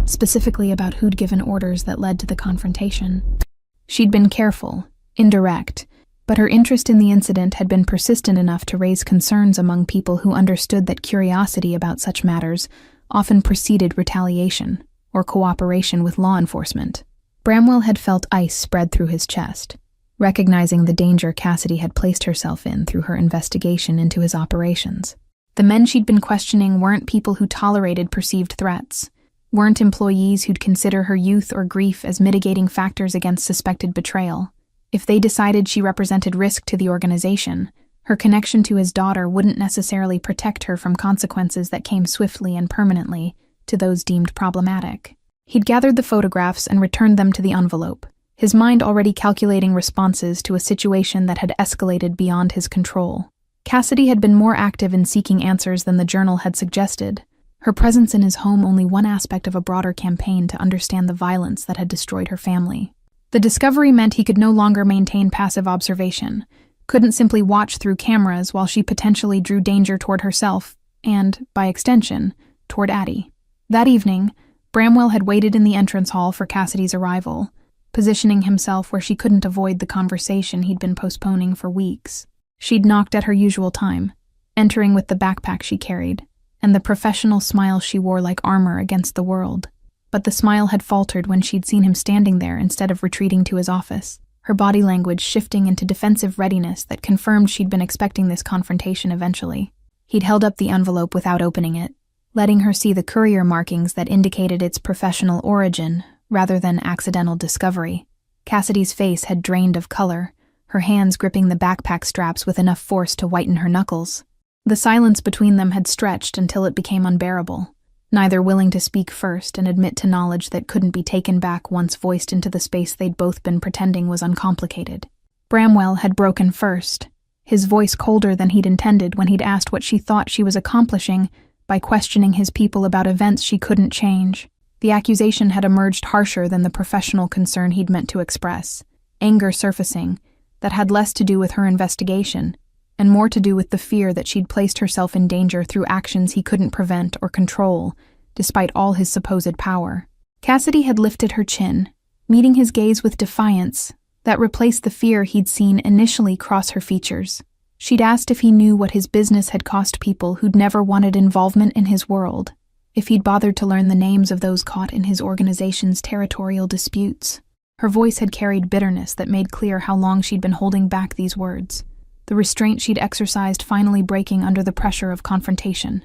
specifically about who'd given orders that led to the confrontation. She'd been careful, indirect, but her interest in the incident had been persistent enough to raise concerns among people who understood that curiosity about such matters often preceded retaliation or cooperation with law enforcement. Bramwell had felt ice spread through his chest, recognizing the danger Cassidy had placed herself in through her investigation into his operations. The men she'd been questioning weren't people who tolerated perceived threats, weren't employees who'd consider her youth or grief as mitigating factors against suspected betrayal. If they decided she represented risk to the organization, her connection to his daughter wouldn't necessarily protect her from consequences that came swiftly and permanently to those deemed problematic. He'd gathered the photographs and returned them to the envelope, his mind already calculating responses to a situation that had escalated beyond his control. Cassidy had been more active in seeking answers than the journal had suggested, her presence in his home only one aspect of a broader campaign to understand the violence that had destroyed her family. The discovery meant he could no longer maintain passive observation, couldn't simply watch through cameras while she potentially drew danger toward herself and, by extension, toward Addie. That evening, Bramwell had waited in the entrance hall for Cassidy's arrival, positioning himself where she couldn't avoid the conversation he'd been postponing for weeks. She'd knocked at her usual time, entering with the backpack she carried, and the professional smile she wore like armor against the world. But the smile had faltered when she'd seen him standing there instead of retreating to his office, her body language shifting into defensive readiness that confirmed she'd been expecting this confrontation eventually. He'd held up the envelope without opening it, letting her see the courier markings that indicated its professional origin rather than accidental discovery. Cassidy's face had drained of color, her hands gripping the backpack straps with enough force to whiten her knuckles. The silence between them had stretched until it became unbearable, neither willing to speak first and admit to knowledge that couldn't be taken back once voiced into the space they'd both been pretending was uncomplicated. Bramwell had broken first, his voice colder than he'd intended when he'd asked what she thought she was accomplishing by questioning his people about events she couldn't change. The accusation had emerged harsher than the professional concern he'd meant to express, anger surfacing that had less to do with her investigation and more to do with the fear that she'd placed herself in danger through actions he couldn't prevent or control, despite all his supposed power. Cassidy had lifted her chin, meeting his gaze with defiance that replaced the fear he'd seen initially cross her features. She'd asked if he knew what his business had cost people who'd never wanted involvement in his world, if he'd bothered to learn the names of those caught in his organization's territorial disputes. Her voice had carried bitterness that made clear how long she'd been holding back these words, the restraint she'd exercised finally breaking under the pressure of confrontation.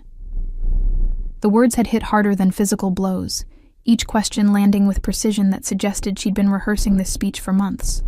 The words had hit harder than physical blows, each question landing with precision that suggested she'd been rehearsing this speech for months.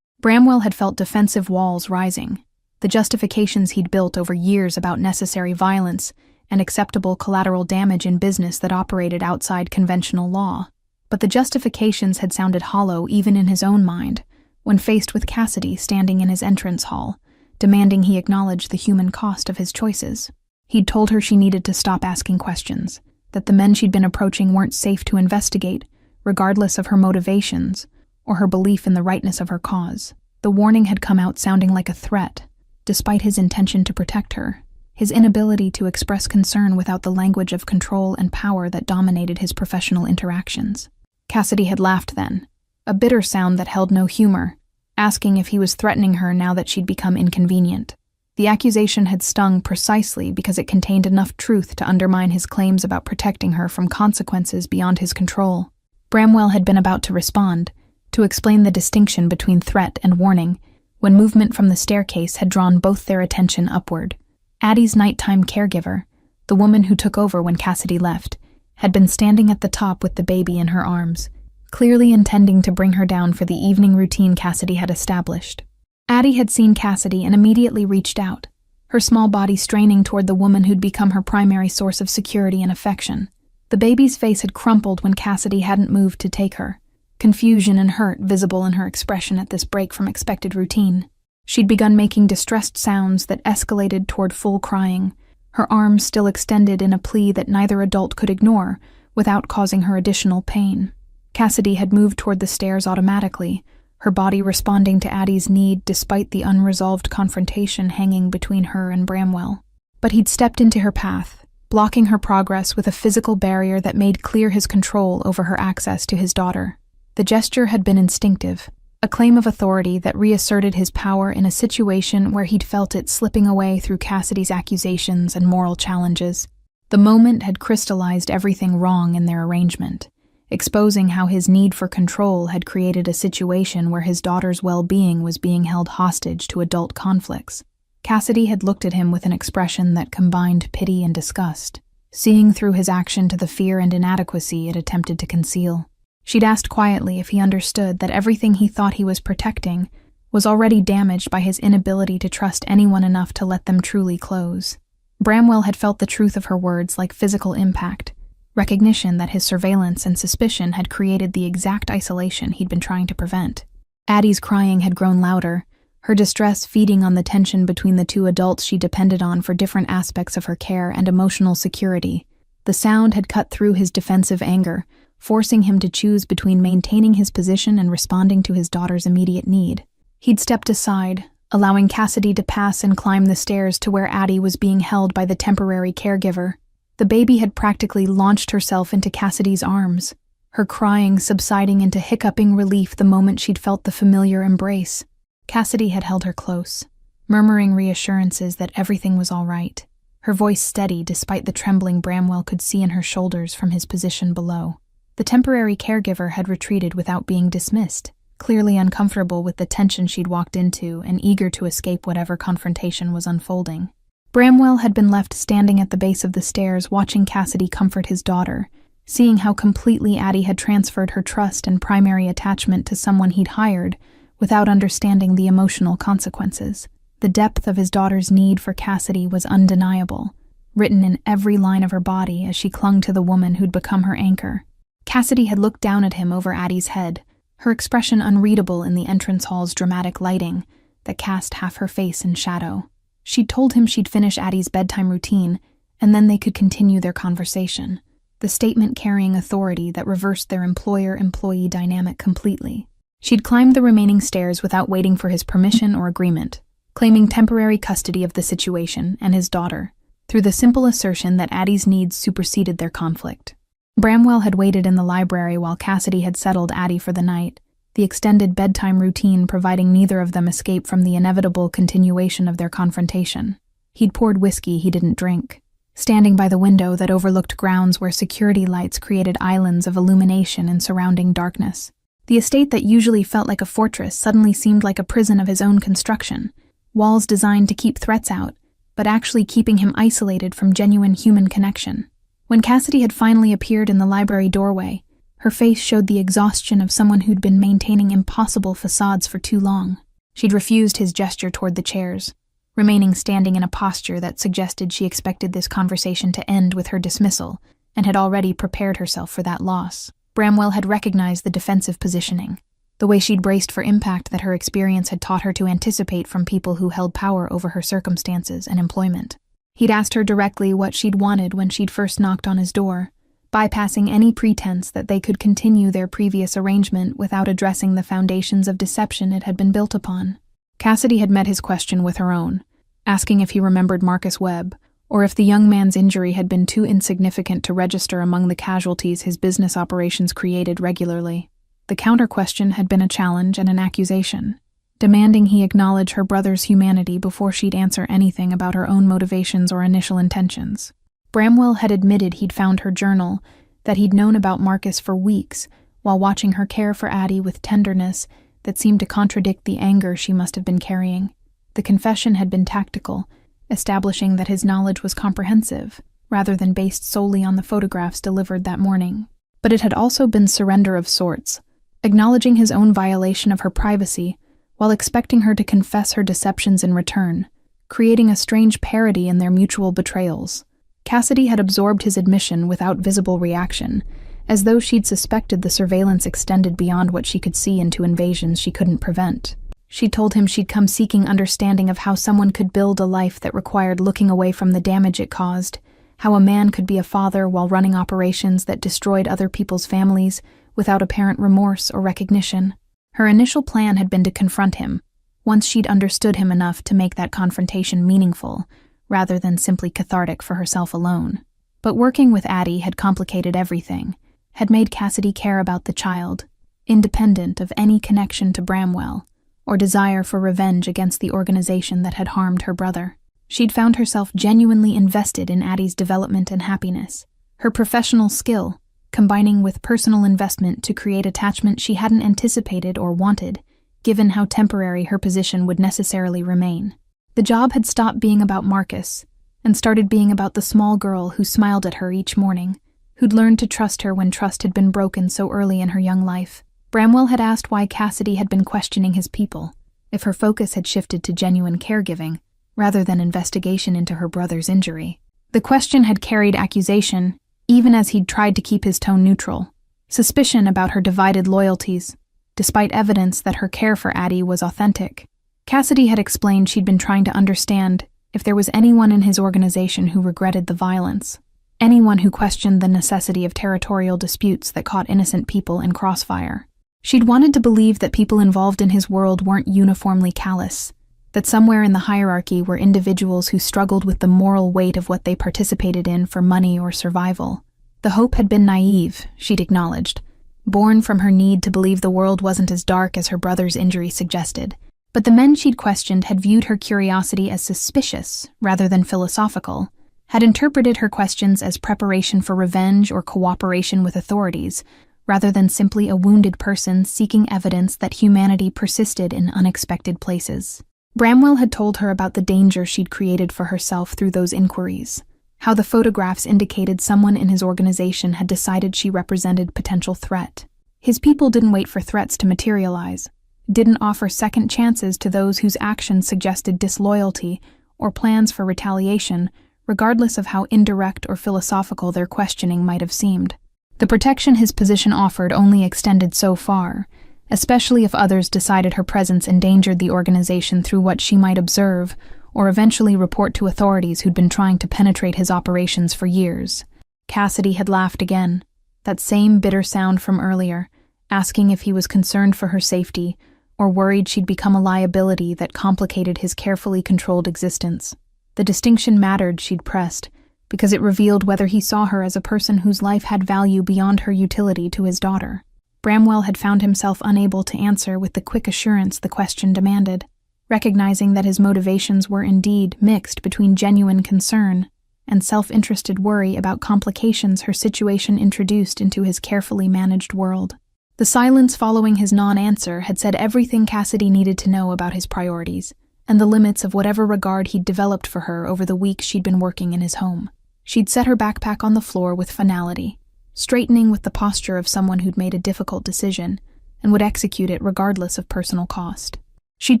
Bramwell had felt defensive walls rising, the justifications he'd built over years about necessary violence and acceptable collateral damage in business that operated outside conventional law. But the justifications had sounded hollow even in his own mind, when faced with Cassidy standing in his entrance hall, demanding he acknowledge the human cost of his choices. He'd told her she needed to stop asking questions, that the men she'd been approaching weren't safe to investigate, regardless of her motivations or her belief in the rightness of her cause. The warning had come out sounding like a threat, despite his intention to protect her, his inability to express concern without the language of control and power that dominated his professional interactions. Cassidy had laughed then, a bitter sound that held no humor, asking if he was threatening her now that she'd become inconvenient. The accusation had stung precisely because it contained enough truth to undermine his claims about protecting her from consequences beyond his control. Bramwell had been about to respond, to explain the distinction between threat and warning, when movement from the staircase had drawn both their attention upward. Addie's nighttime caregiver, the woman who took over when Cassidy left, had been standing at the top with the baby in her arms, clearly intending to bring her down for the evening routine Cassidy had established. Addie had seen Cassidy and immediately reached out, her small body straining toward the woman who'd become her primary source of security and affection. The baby's face had crumpled when Cassidy hadn't moved to take her, confusion and hurt visible in her expression at this break from expected routine. She'd begun making distressed sounds that escalated toward full crying, her arms still extended in a plea that neither adult could ignore without causing her additional pain. Cassidy had moved toward the stairs automatically, her body responding to Addie's need despite the unresolved confrontation hanging between her and Bramwell. But he'd stepped into her path, blocking her progress with a physical barrier that made clear his control over her access to his daughter. The gesture had been instinctive, a claim of authority that reasserted his power in a situation where he'd felt it slipping away through Cassidy's accusations and moral challenges. The moment had crystallized everything wrong in their arrangement, exposing how his need for control had created a situation where his daughter's well-being was being held hostage to adult conflicts. Cassidy had looked at him with an expression that combined pity and disgust, seeing through his action to the fear and inadequacy it attempted to conceal. She'd asked quietly if he understood that everything he thought he was protecting was already damaged by his inability to trust anyone enough to let them truly close. Bramwell had felt the truth of her words like physical impact, recognition that his surveillance and suspicion had created the exact isolation he'd been trying to prevent. Addie's crying had grown louder, her distress feeding on the tension between the two adults she depended on for different aspects of her care and emotional security. The sound had cut through his defensive anger, forcing him to choose between maintaining his position and responding to his daughter's immediate need. He'd stepped aside, allowing Cassidy to pass and climb the stairs to where Addie was being held by the temporary caregiver. The baby had practically launched herself into Cassidy's arms, her crying subsiding into hiccuping relief the moment she'd felt the familiar embrace. Cassidy had held her close, murmuring reassurances that everything was all right, her voice steady despite the trembling Bramwell could see in her shoulders from his position below. The temporary caregiver had retreated without being dismissed, clearly uncomfortable with the tension she'd walked into and eager to escape whatever confrontation was unfolding. Bramwell had been left standing at the base of the stairs watching Cassidy comfort his daughter, seeing how completely Addie had transferred her trust and primary attachment to someone he'd hired without understanding the emotional consequences. The depth of his daughter's need for Cassidy was undeniable, written in every line of her body as she clung to the woman who'd become her anchor. Cassidy had looked down at him over Addie's head, her expression unreadable in the entrance hall's dramatic lighting that cast half her face in shadow. She'd told him she'd finish Addie's bedtime routine, and then they could continue their conversation, the statement carrying authority that reversed their employer-employee dynamic completely. She'd climbed the remaining stairs without waiting for his permission or agreement, claiming temporary custody of the situation and his daughter, through the simple assertion that Addie's needs superseded their conflict. Bramwell had waited in the library while Cassidy had settled Addie for the night, the extended bedtime routine providing neither of them escape from the inevitable continuation of their confrontation. He'd poured whiskey he didn't drink, standing by the window that overlooked grounds where security lights created islands of illumination in surrounding darkness. The estate that usually felt like a fortress suddenly seemed like a prison of his own construction, walls designed to keep threats out, but actually keeping him isolated from genuine human connection. When Cassidy had finally appeared in the library doorway, her face showed the exhaustion of someone who'd been maintaining impossible facades for too long. She'd refused his gesture toward the chairs, remaining standing in a posture that suggested she expected this conversation to end with her dismissal, and had already prepared herself for that loss. Bramwell had recognized the defensive positioning, the way she'd braced for impact that her experience had taught her to anticipate from people who held power over her circumstances and employment. He'd asked her directly what she'd wanted when she'd first knocked on his door, bypassing any pretense that they could continue their previous arrangement without addressing the foundations of deception it had been built upon. Cassidy had met his question with her own, asking if he remembered Marcus Webb, or if the young man's injury had been too insignificant to register among the casualties his business operations created regularly. The counter-question had been a challenge and an accusation, demanding he acknowledge her brother's humanity before she'd answer anything about her own motivations or initial intentions. Bramwell had admitted he'd found her journal, that he'd known about Marcus for weeks, while watching her care for Addie with tenderness that seemed to contradict the anger she must have been carrying. The confession had been tactical, establishing that his knowledge was comprehensive, rather than based solely on the photographs delivered that morning. But it had also been surrender of sorts, acknowledging his own violation of her privacy, while expecting her to confess her deceptions in return, creating a strange parody in their mutual betrayals. Cassidy had absorbed his admission without visible reaction, as though she'd suspected the surveillance extended beyond what she could see into invasions she couldn't prevent. She'd told him she'd come seeking understanding of how someone could build a life that required looking away from the damage it caused, how a man could be a father while running operations that destroyed other people's families without apparent remorse or recognition. Her initial plan had been to confront him, once she'd understood him enough to make that confrontation meaningful, rather than simply cathartic for herself alone. But working with Addie had complicated everything, had made Cassidy care about the child, independent of any connection to Bramwell or desire for revenge against the organization that had harmed her brother. She'd found herself genuinely invested in Addie's development and happiness, her professional skill combining with personal investment to create attachment she hadn't anticipated or wanted, given how temporary her position would necessarily remain. The job had stopped being about Marcus and started being about the small girl who smiled at her each morning, who'd learned to trust her when trust had been broken so early in her young life. Bramwell had asked why Cassidy had been questioning his people, if her focus had shifted to genuine caregiving, rather than investigation into her brother's injury. The question had carried accusation, even as he'd tried to keep his tone neutral, suspicion about her divided loyalties, despite evidence that her care for Addie was authentic. Cassidy had explained she'd been trying to understand if there was anyone in his organization who regretted the violence, anyone who questioned the necessity of territorial disputes that caught innocent people in crossfire. She'd wanted to believe that people involved in his world weren't uniformly callous, that somewhere in the hierarchy were individuals who struggled with the moral weight of what they participated in for money or survival. The hope had been naive, she'd acknowledged, born from her need to believe the world wasn't as dark as her brother's injury suggested. But the men she'd questioned had viewed her curiosity as suspicious rather than philosophical, had interpreted her questions as preparation for revenge or cooperation with authorities, rather than simply a wounded person seeking evidence that humanity persisted in unexpected places. Bramwell had told her about the danger she'd created for herself through those inquiries, how the photographs indicated someone in his organization had decided she represented potential threat. His people didn't wait for threats to materialize, didn't offer second chances to those whose actions suggested disloyalty or plans for retaliation, regardless of how indirect or philosophical their questioning might have seemed. The protection his position offered only extended so far, especially if others decided her presence endangered the organization through what she might observe or eventually report to authorities who'd been trying to penetrate his operations for years. Cassidy had laughed again, that same bitter sound from earlier, asking if he was concerned for her safety or worried she'd become a liability that complicated his carefully controlled existence. The distinction mattered, she'd pressed, because it revealed whether he saw her as a person whose life had value beyond her utility to his daughter. Bramwell had found himself unable to answer with the quick assurance the question demanded, recognizing that his motivations were indeed mixed between genuine concern and self-interested worry about complications her situation introduced into his carefully managed world. The silence following his non-answer had said everything Cassidy needed to know about his priorities and the limits of whatever regard he'd developed for her over the weeks she'd been working in his home. She'd set her backpack on the floor with finality, straightening with the posture of someone who'd made a difficult decision and would execute it regardless of personal cost. She'd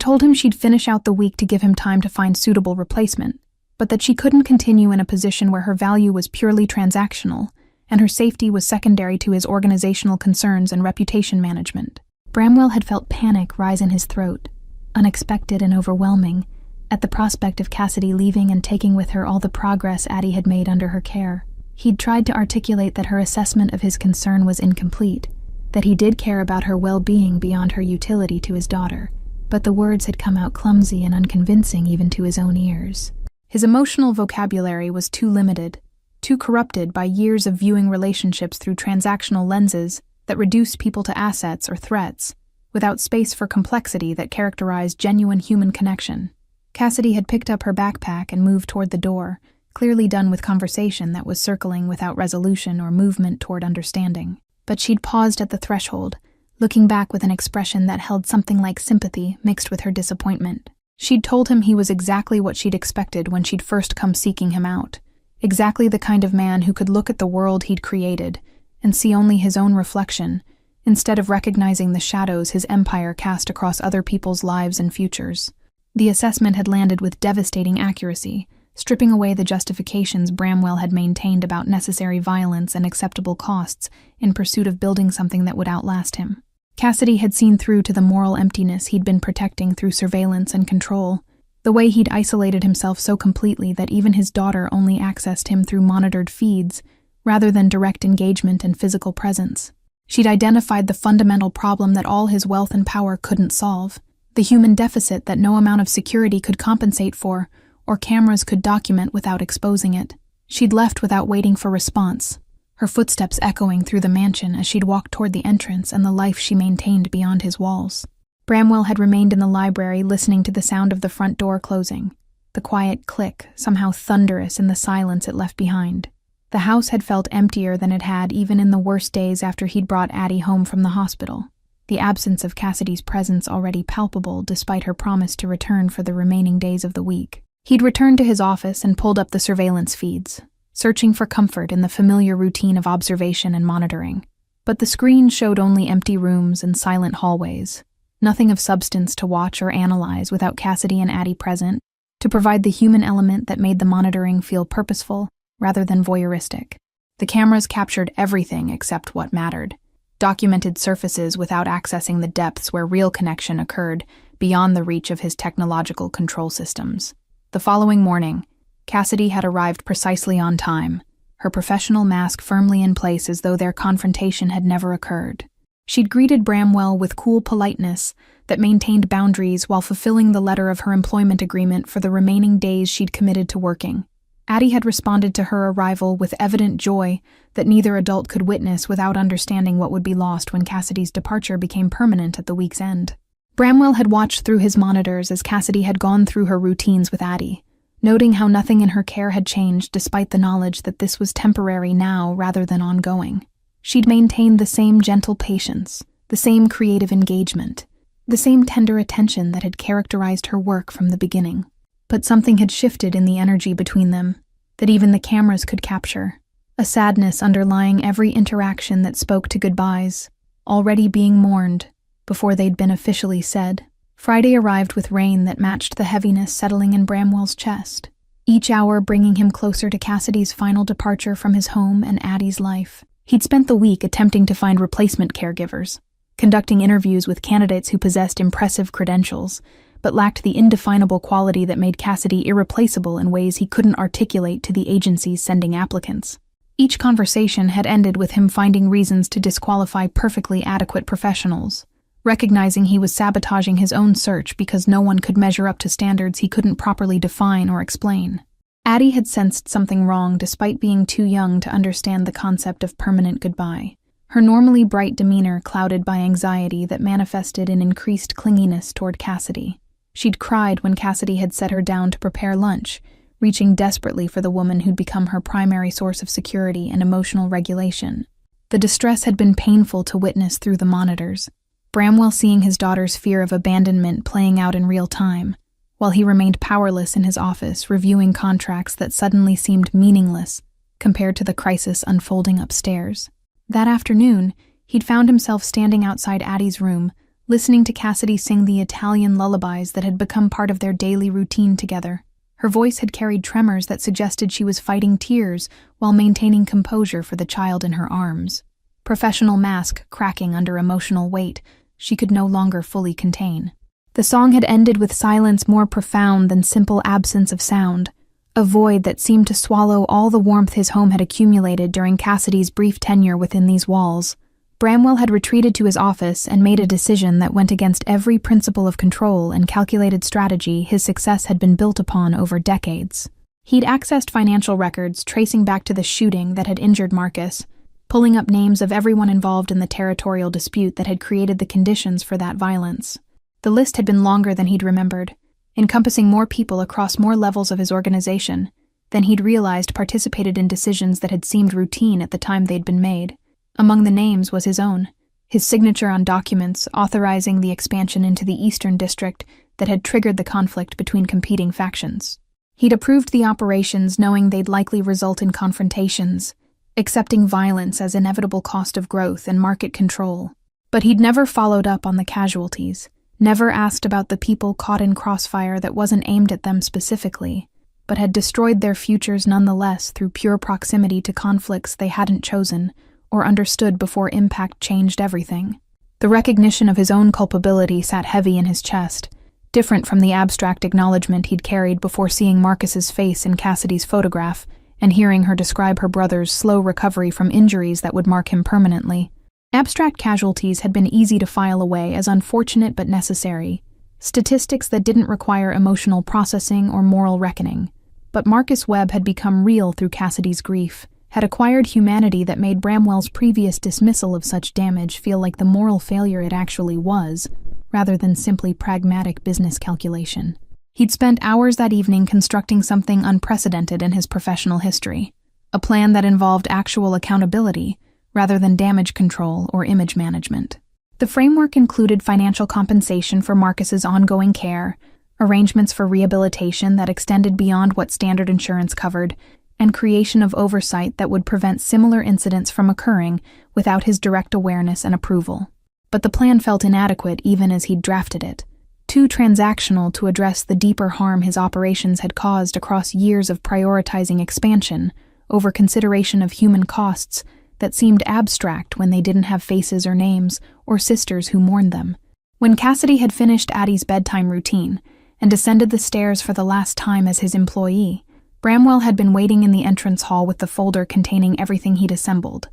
told him she'd finish out the week to give him time to find suitable replacement, but that she couldn't continue in a position where her value was purely transactional and her safety was secondary to his organizational concerns and reputation management. Bramwell had felt panic rise in his throat, unexpected and overwhelming, at the prospect of Cassidy leaving and taking with her all the progress Addie had made under her care. He'd tried to articulate that her assessment of his concern was incomplete, that he did care about her well-being beyond her utility to his daughter, but the words had come out clumsy and unconvincing even to his own ears. His emotional vocabulary was too limited, too corrupted by years of viewing relationships through transactional lenses that reduced people to assets or threats, without space for complexity that characterized genuine human connection. Cassidy had picked up her backpack and moved toward the door, clearly done with conversation that was circling without resolution or movement toward understanding. But she'd paused at the threshold, looking back with an expression that held something like sympathy mixed with her disappointment. She'd told him he was exactly what she'd expected when she'd first come seeking him out, exactly the kind of man who could look at the world he'd created and see only his own reflection, instead of recognizing the shadows his empire cast across other people's lives and futures. The assessment had landed with devastating accuracy, stripping away the justifications Bramwell had maintained about necessary violence and acceptable costs in pursuit of building something that would outlast him. Cassidy had seen through to the moral emptiness he'd been protecting through surveillance and control, the way he'd isolated himself so completely that even his daughter only accessed him through monitored feeds, rather than direct engagement and physical presence. She'd identified the fundamental problem that all his wealth and power couldn't solve, the human deficit that no amount of security could compensate for or cameras could document without exposing it. She'd left without waiting for response, her footsteps echoing through the mansion as she'd walked toward the entrance and the life she maintained beyond his walls. Bramwell had remained in the library listening to the sound of the front door closing, the quiet click, somehow thunderous in the silence it left behind. The house had felt emptier than it had even in the worst days after he'd brought Addie home from the hospital, the absence of Cassidy's presence already palpable despite her promise to return for the remaining days of the week. He'd returned to his office and pulled up the surveillance feeds, searching for comfort in the familiar routine of observation and monitoring. But the screen showed only empty rooms and silent hallways, nothing of substance to watch or analyze without Cassidy and Addie present, to provide the human element that made the monitoring feel purposeful rather than voyeuristic. The cameras captured everything except what mattered, documented surfaces without accessing the depths where real connection occurred beyond the reach of his technological control systems. The following morning, Cassidy had arrived precisely on time, her professional mask firmly in place as though their confrontation had never occurred. She'd greeted Bramwell with cool politeness that maintained boundaries while fulfilling the letter of her employment agreement for the remaining days she'd committed to working. Addie had responded to her arrival with evident joy that neither adult could witness without understanding what would be lost when Cassidy's departure became permanent at the week's end. Bramwell had watched through his monitors as Cassidy had gone through her routines with Addie, noting how nothing in her care had changed despite the knowledge that this was temporary now rather than ongoing. She'd maintained the same gentle patience, the same creative engagement, the same tender attention that had characterized her work from the beginning. But something had shifted in the energy between them that even the cameras could capture, a sadness underlying every interaction that spoke to goodbyes, already being mourned before they'd been officially said. Friday arrived with rain that matched the heaviness settling in Bramwell's chest, each hour bringing him closer to Cassidy's final departure from his home and Addie's life. He'd spent the week attempting to find replacement caregivers, conducting interviews with candidates who possessed impressive credentials, but lacked the indefinable quality that made Cassidy irreplaceable in ways he couldn't articulate to the agencies sending applicants. Each conversation had ended with him finding reasons to disqualify perfectly adequate professionals, recognizing he was sabotaging his own search because no one could measure up to standards he couldn't properly define or explain. Addie had sensed something wrong despite being too young to understand the concept of permanent goodbye, her normally bright demeanor clouded by anxiety that manifested in increased clinginess toward Cassidy. She'd cried when Cassidy had set her down to prepare lunch, reaching desperately for the woman who'd become her primary source of security and emotional regulation. The distress had been painful to witness through the monitors, Bramwell seeing his daughter's fear of abandonment playing out in real time, while he remained powerless in his office reviewing contracts that suddenly seemed meaningless compared to the crisis unfolding upstairs. That afternoon, he'd found himself standing outside Addie's room, listening to Cassidy sing the Italian lullabies that had become part of their daily routine together. Her voice had carried tremors that suggested she was fighting tears while maintaining composure for the child in her arms. Professional mask cracking under emotional weight she could no longer fully contain. The song had ended with silence more profound than simple absence of sound, a void that seemed to swallow all the warmth his home had accumulated during Cassidy's brief tenure within these walls. Bramwell had retreated to his office and made a decision that went against every principle of control and calculated strategy his success had been built upon over decades. He'd accessed financial records tracing back to the shooting that had injured Marcus, pulling up names of everyone involved in the territorial dispute that had created the conditions for that violence. The list had been longer than he'd remembered, encompassing more people across more levels of his organization than he'd realized participated in decisions that had seemed routine at the time they'd been made. Among the names was his own, his signature on documents authorizing the expansion into the Eastern District that had triggered the conflict between competing factions. He'd approved the operations knowing they'd likely result in confrontations, accepting violence as inevitable cost of growth and market control. But he'd never followed up on the casualties, never asked about the people caught in crossfire that wasn't aimed at them specifically, but had destroyed their futures nonetheless through pure proximity to conflicts they hadn't chosen or understood before impact changed everything. The recognition of his own culpability sat heavy in his chest, different from the abstract acknowledgement he'd carried before seeing Marcus's face in Cassidy's photograph and hearing her describe her brother's slow recovery from injuries that would mark him permanently. Abstract casualties had been easy to file away as unfortunate but necessary, statistics that didn't require emotional processing or moral reckoning. But Marcus Webb had become real through Cassidy's grief, had acquired humanity that made Bramwell's previous dismissal of such damage feel like the moral failure it actually was, rather than simply pragmatic business calculation. He'd spent hours that evening constructing something unprecedented in his professional history, a plan that involved actual accountability rather than damage control or image management. The framework included financial compensation for Marcus's ongoing care, arrangements for rehabilitation that extended beyond what standard insurance covered, and creation of oversight that would prevent similar incidents from occurring without his direct awareness and approval. But the plan felt inadequate even as he'd drafted it, too transactional to address the deeper harm his operations had caused across years of prioritizing expansion over consideration of human costs that seemed abstract when they didn't have faces or names or sisters who mourned them. When Cassidy had finished Addie's bedtime routine and descended the stairs for the last time as his employee, Bramwell had been waiting in the entrance hall with the folder containing everything he'd assembled.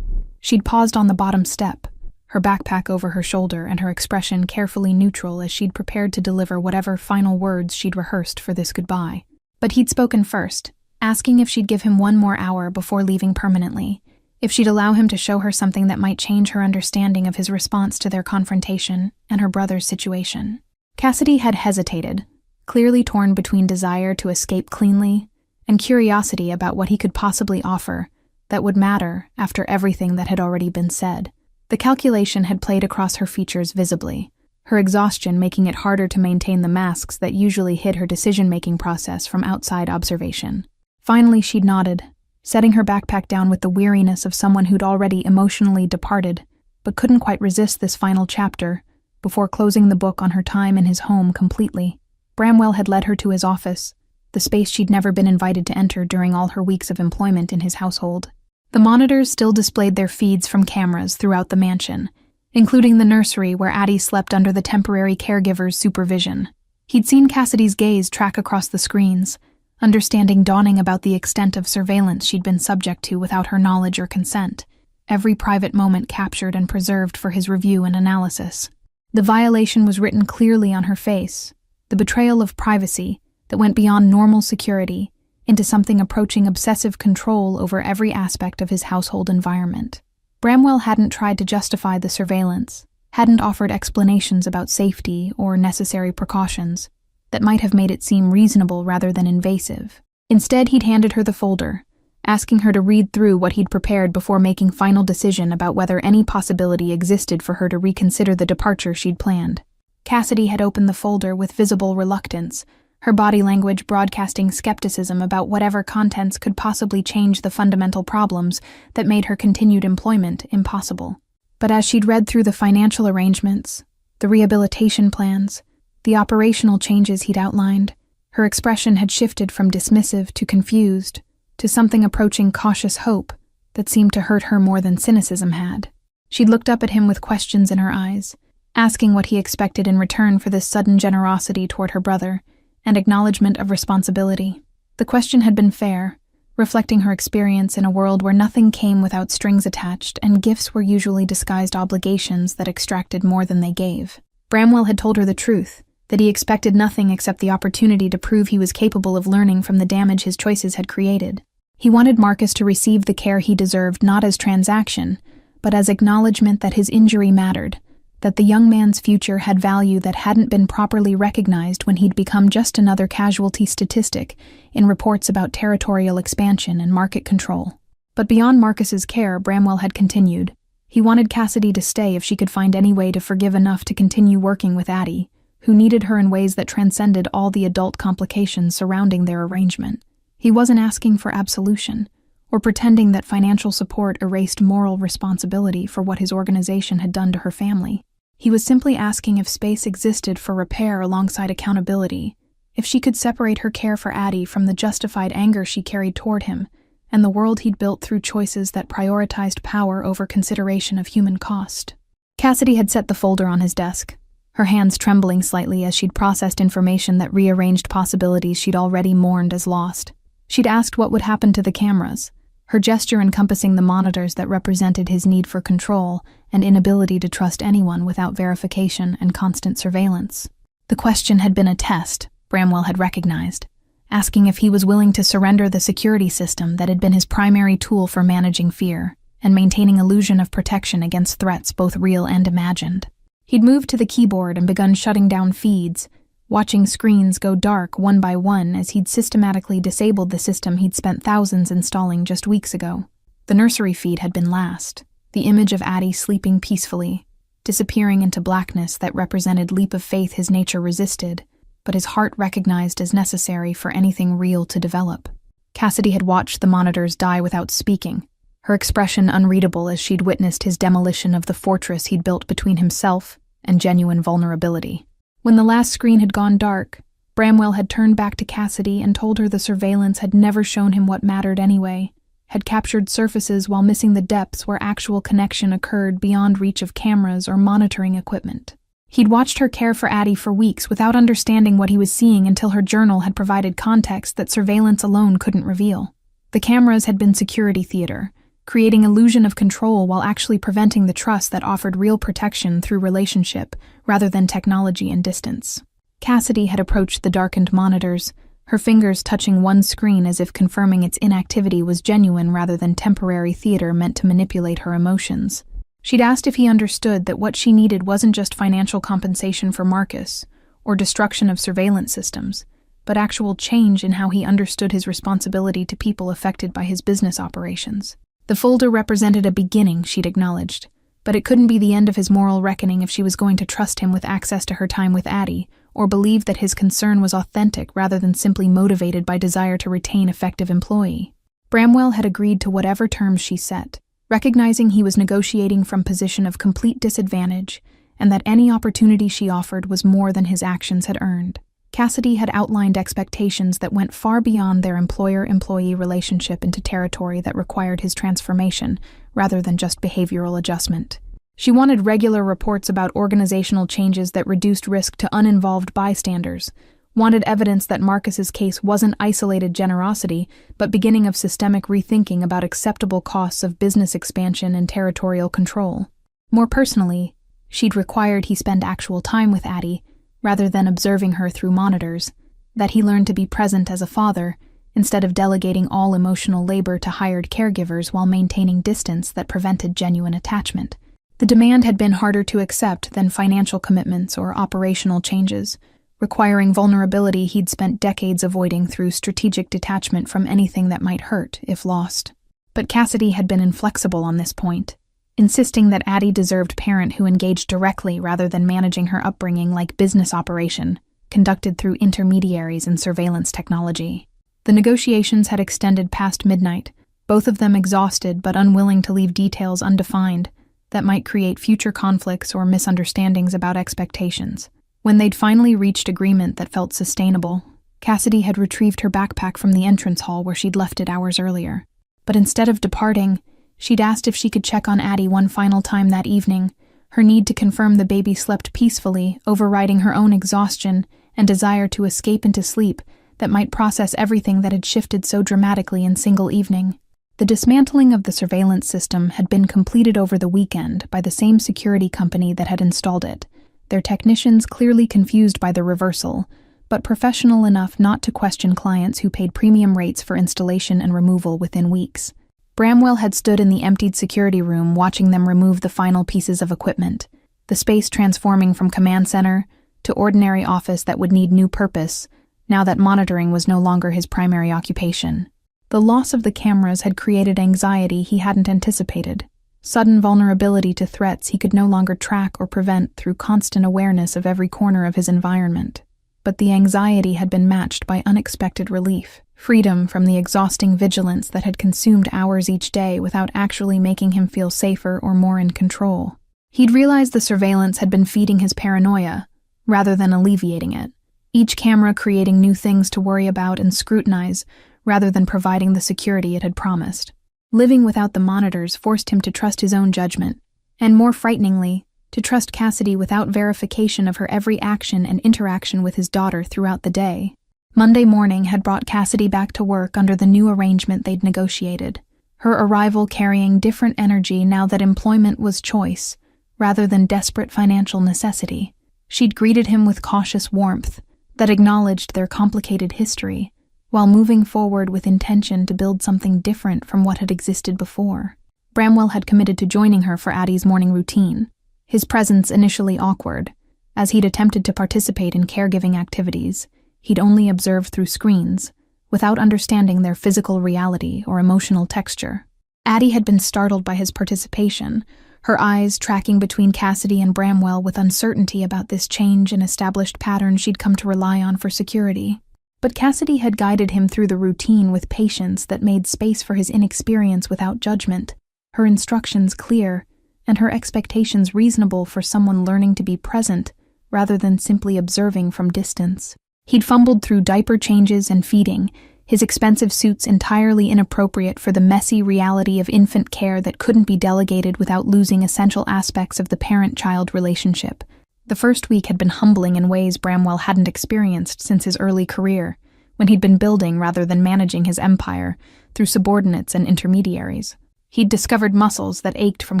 She'd paused on the bottom step, her backpack over her shoulder and her expression carefully neutral as she'd prepared to deliver whatever final words she'd rehearsed for this goodbye. But he'd spoken first, asking if she'd give him one more hour before leaving permanently, if she'd allow him to show her something that might change her understanding of his response to their confrontation and her brother's situation. Cassidy had hesitated, clearly torn between desire to escape cleanly and curiosity about what he could possibly offer that would matter after everything that had already been said. The calculation had played across her features visibly, her exhaustion making it harder to maintain the masks that usually hid her decision-making process from outside observation. Finally, she'd nodded, setting her backpack down with the weariness of someone who'd already emotionally departed, but couldn't quite resist this final chapter before closing the book on her time in his home completely. Bramwell had led her to his office, the space she'd never been invited to enter during all her weeks of employment in his household. The monitors still displayed their feeds from cameras throughout the mansion, including the nursery where Addie slept under the temporary caregiver's supervision. He'd seen Cassidy's gaze track across the screens, understanding dawning about the extent of surveillance she'd been subject to without her knowledge or consent, every private moment captured and preserved for his review and analysis. The violation was written clearly on her face, the betrayal of privacy that went beyond normal security into something approaching obsessive control over every aspect of his household environment. Bramwell hadn't tried to justify the surveillance, hadn't offered explanations about safety or necessary precautions that might have made it seem reasonable rather than invasive. Instead, he'd handed her the folder, asking her to read through what he'd prepared before making final decision about whether any possibility existed for her to reconsider the departure she'd planned. Cassidy had opened the folder with visible reluctance, her body language broadcasting skepticism about whatever contents could possibly change the fundamental problems that made her continued employment impossible. But as she'd read through the financial arrangements, the rehabilitation plans, the operational changes he'd outlined, her expression had shifted from dismissive to confused, to something approaching cautious hope that seemed to hurt her more than cynicism had. She'd looked up at him with questions in her eyes, asking what he expected in return for this sudden generosity toward her brother and acknowledgement of responsibility. The question had been fair, reflecting her experience in a world where nothing came without strings attached and gifts were usually disguised obligations that extracted more than they gave. Bramwell had told her the truth, that he expected nothing except the opportunity to prove he was capable of learning from the damage his choices had created. He wanted Marcus to receive the care he deserved not as transaction, but as acknowledgement that his injury mattered, that the young man's future had value that hadn't been properly recognized when he'd become just another casualty statistic in reports about territorial expansion and market control. But beyond Marcus's care, Bramwell had continued. He wanted Cassidy to stay if she could find any way to forgive enough to continue working with Addie, who needed her in ways that transcended all the adult complications surrounding their arrangement. He wasn't asking for absolution, or pretending that financial support erased moral responsibility for what his organization had done to her family. He was simply asking if space existed for repair alongside accountability, if she could separate her care for Addie from the justified anger she carried toward him, and the world he'd built through choices that prioritized power over consideration of human cost. Cassidy had set the folder on his desk, her hands trembling slightly as she'd processed information that rearranged possibilities she'd already mourned as lost. She'd asked what would happen to the cameras, her gesture encompassing the monitors that represented his need for control and inability to trust anyone without verification and constant surveillance. The question had been a test, Bramwell had recognized, asking if he was willing to surrender the security system that had been his primary tool for managing fear and maintaining illusion of protection against threats both real and imagined. He'd moved to the keyboard and begun shutting down feeds, watching screens go dark one by one as he'd systematically disabled the system he'd spent thousands installing just weeks ago. The nursery feed had been last, the image of Addie sleeping peacefully, disappearing into blackness that represented leap of faith his nature resisted, but his heart recognized as necessary for anything real to develop. Cassidy had watched the monitors die without speaking, her expression unreadable as she'd witnessed his demolition of the fortress he'd built between himself and genuine vulnerability. When the last screen had gone dark, Bramwell had turned back to Cassidy and told her the surveillance had never shown him what mattered anyway, had captured surfaces while missing the depths where actual connection occurred beyond reach of cameras or monitoring equipment. He'd watched her care for Addie for weeks without understanding what he was seeing until her journal had provided context that surveillance alone couldn't reveal. The cameras had been security theater, creating illusion of control while actually preventing the trust that offered real protection through relationship rather than technology and distance. Cassidy had approached the darkened monitors, her fingers touching one screen as if confirming its inactivity was genuine rather than temporary theater meant to manipulate her emotions. She'd asked if he understood that what she needed wasn't just financial compensation for Marcus, or destruction of surveillance systems, but actual change in how he understood his responsibility to people affected by his business operations. The folder represented a beginning, she'd acknowledged, but it couldn't be the end of his moral reckoning if she was going to trust him with access to her time with Addie, or believe that his concern was authentic rather than simply motivated by desire to retain effective employee. Bramwell had agreed to whatever terms she set, recognizing he was negotiating from a position of complete disadvantage, and that any opportunity she offered was more than his actions had earned. Cassidy had outlined expectations that went far beyond their employer-employee relationship into territory that required his transformation, rather than just behavioral adjustment. She wanted regular reports about organizational changes that reduced risk to uninvolved bystanders, wanted evidence that Marcus's case wasn't isolated generosity, but beginning of systemic rethinking about acceptable costs of business expansion and territorial control. More personally, she'd required he spend actual time with Addie, rather than observing her through monitors, that he learned to be present as a father, instead of delegating all emotional labor to hired caregivers while maintaining distance that prevented genuine attachment. The demand had been harder to accept than financial commitments or operational changes, requiring vulnerability he'd spent decades avoiding through strategic detachment from anything that might hurt if lost. But Cassidy had been inflexible on this point, insisting that Addie deserved a parent who engaged directly rather than managing her upbringing like business operation, conducted through intermediaries and surveillance technology. The negotiations had extended past midnight, both of them exhausted but unwilling to leave details undefined that might create future conflicts or misunderstandings about expectations. When they'd finally reached agreement that felt sustainable, Cassidy had retrieved her backpack from the entrance hall where she'd left it hours earlier. But instead of departing, she'd asked if she could check on Addie one final time that evening, her need to confirm the baby slept peacefully, overriding her own exhaustion and desire to escape into sleep that might process everything that had shifted so dramatically in single evening. The dismantling of the surveillance system had been completed over the weekend by the same security company that had installed it, their technicians clearly confused by the reversal, but professional enough not to question clients who paid premium rates for installation and removal within weeks. Bramwell had stood in the emptied security room watching them remove the final pieces of equipment, the space transforming from command center to ordinary office that would need new purpose, now that monitoring was no longer his primary occupation. The loss of the cameras had created anxiety he hadn't anticipated, sudden vulnerability to threats he could no longer track or prevent through constant awareness of every corner of his environment. But the anxiety had been matched by unexpected relief, freedom from the exhausting vigilance that had consumed hours each day without actually making him feel safer or more in control. He'd realized the surveillance had been feeding his paranoia, rather than alleviating it, each camera creating new things to worry about and scrutinize, rather than providing the security it had promised. Living without the monitors forced him to trust his own judgment, and more frighteningly, to trust Cassidy without verification of her every action and interaction with his daughter throughout the day. Monday morning had brought Cassidy back to work under the new arrangement they'd negotiated, her arrival carrying different energy now that employment was choice, rather than desperate financial necessity. She'd greeted him with cautious warmth that acknowledged their complicated history, while moving forward with intention to build something different from what had existed before. Bramwell had committed to joining her for Addie's morning routine, his presence initially awkward, as he'd attempted to participate in caregiving activities he'd only observed through screens, without understanding their physical reality or emotional texture. Addie had been startled by his participation, her eyes tracking between Cassidy and Bramwell with uncertainty about this change in established patterns she'd come to rely on for security. But Cassidy had guided him through the routine with patience that made space for his inexperience without judgment, her instructions clear, and her expectations reasonable for someone learning to be present rather than simply observing from distance. He'd fumbled through diaper changes and feeding, his expensive suits entirely inappropriate for the messy reality of infant care that couldn't be delegated without losing essential aspects of the parent-child relationship. The first week had been humbling in ways Bramwell hadn't experienced since his early career, when he'd been building rather than managing his empire through subordinates and intermediaries. He'd discovered muscles that ached from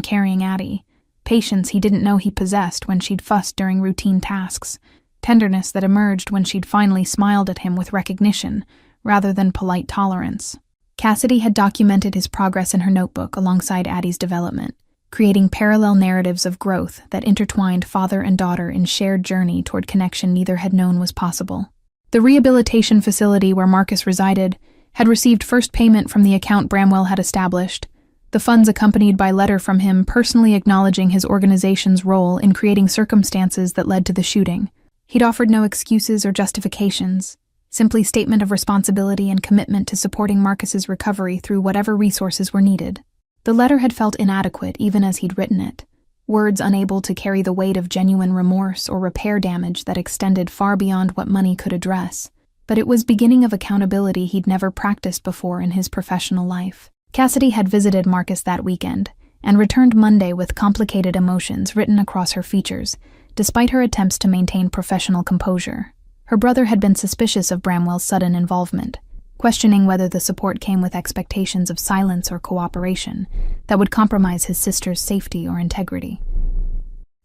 carrying Addie, patience he didn't know he possessed when she'd fussed during routine tasks, tenderness that emerged when she'd finally smiled at him with recognition, rather than polite tolerance. Cassidy had documented his progress in her notebook alongside Addie's development, creating parallel narratives of growth that intertwined father and daughter in shared journey toward connection neither had known was possible. The rehabilitation facility where Marcus resided had received first payment from the account Bramwell had established, the funds accompanied by letter from him personally acknowledging his organization's role in creating circumstances that led to the shooting. He'd offered no excuses or justifications, simply statement of responsibility and commitment to supporting Marcus's recovery through whatever resources were needed. The letter had felt inadequate even as he'd written it, words unable to carry the weight of genuine remorse or repair damage that extended far beyond what money could address. But it was beginning of accountability he'd never practiced before in his professional life. Cassidy had visited Marcus that weekend and returned Monday with complicated emotions written across her features, despite her attempts to maintain professional composure. Her brother had been suspicious of Bramwell's sudden involvement, questioning whether the support came with expectations of silence or cooperation that would compromise his sister's safety or integrity.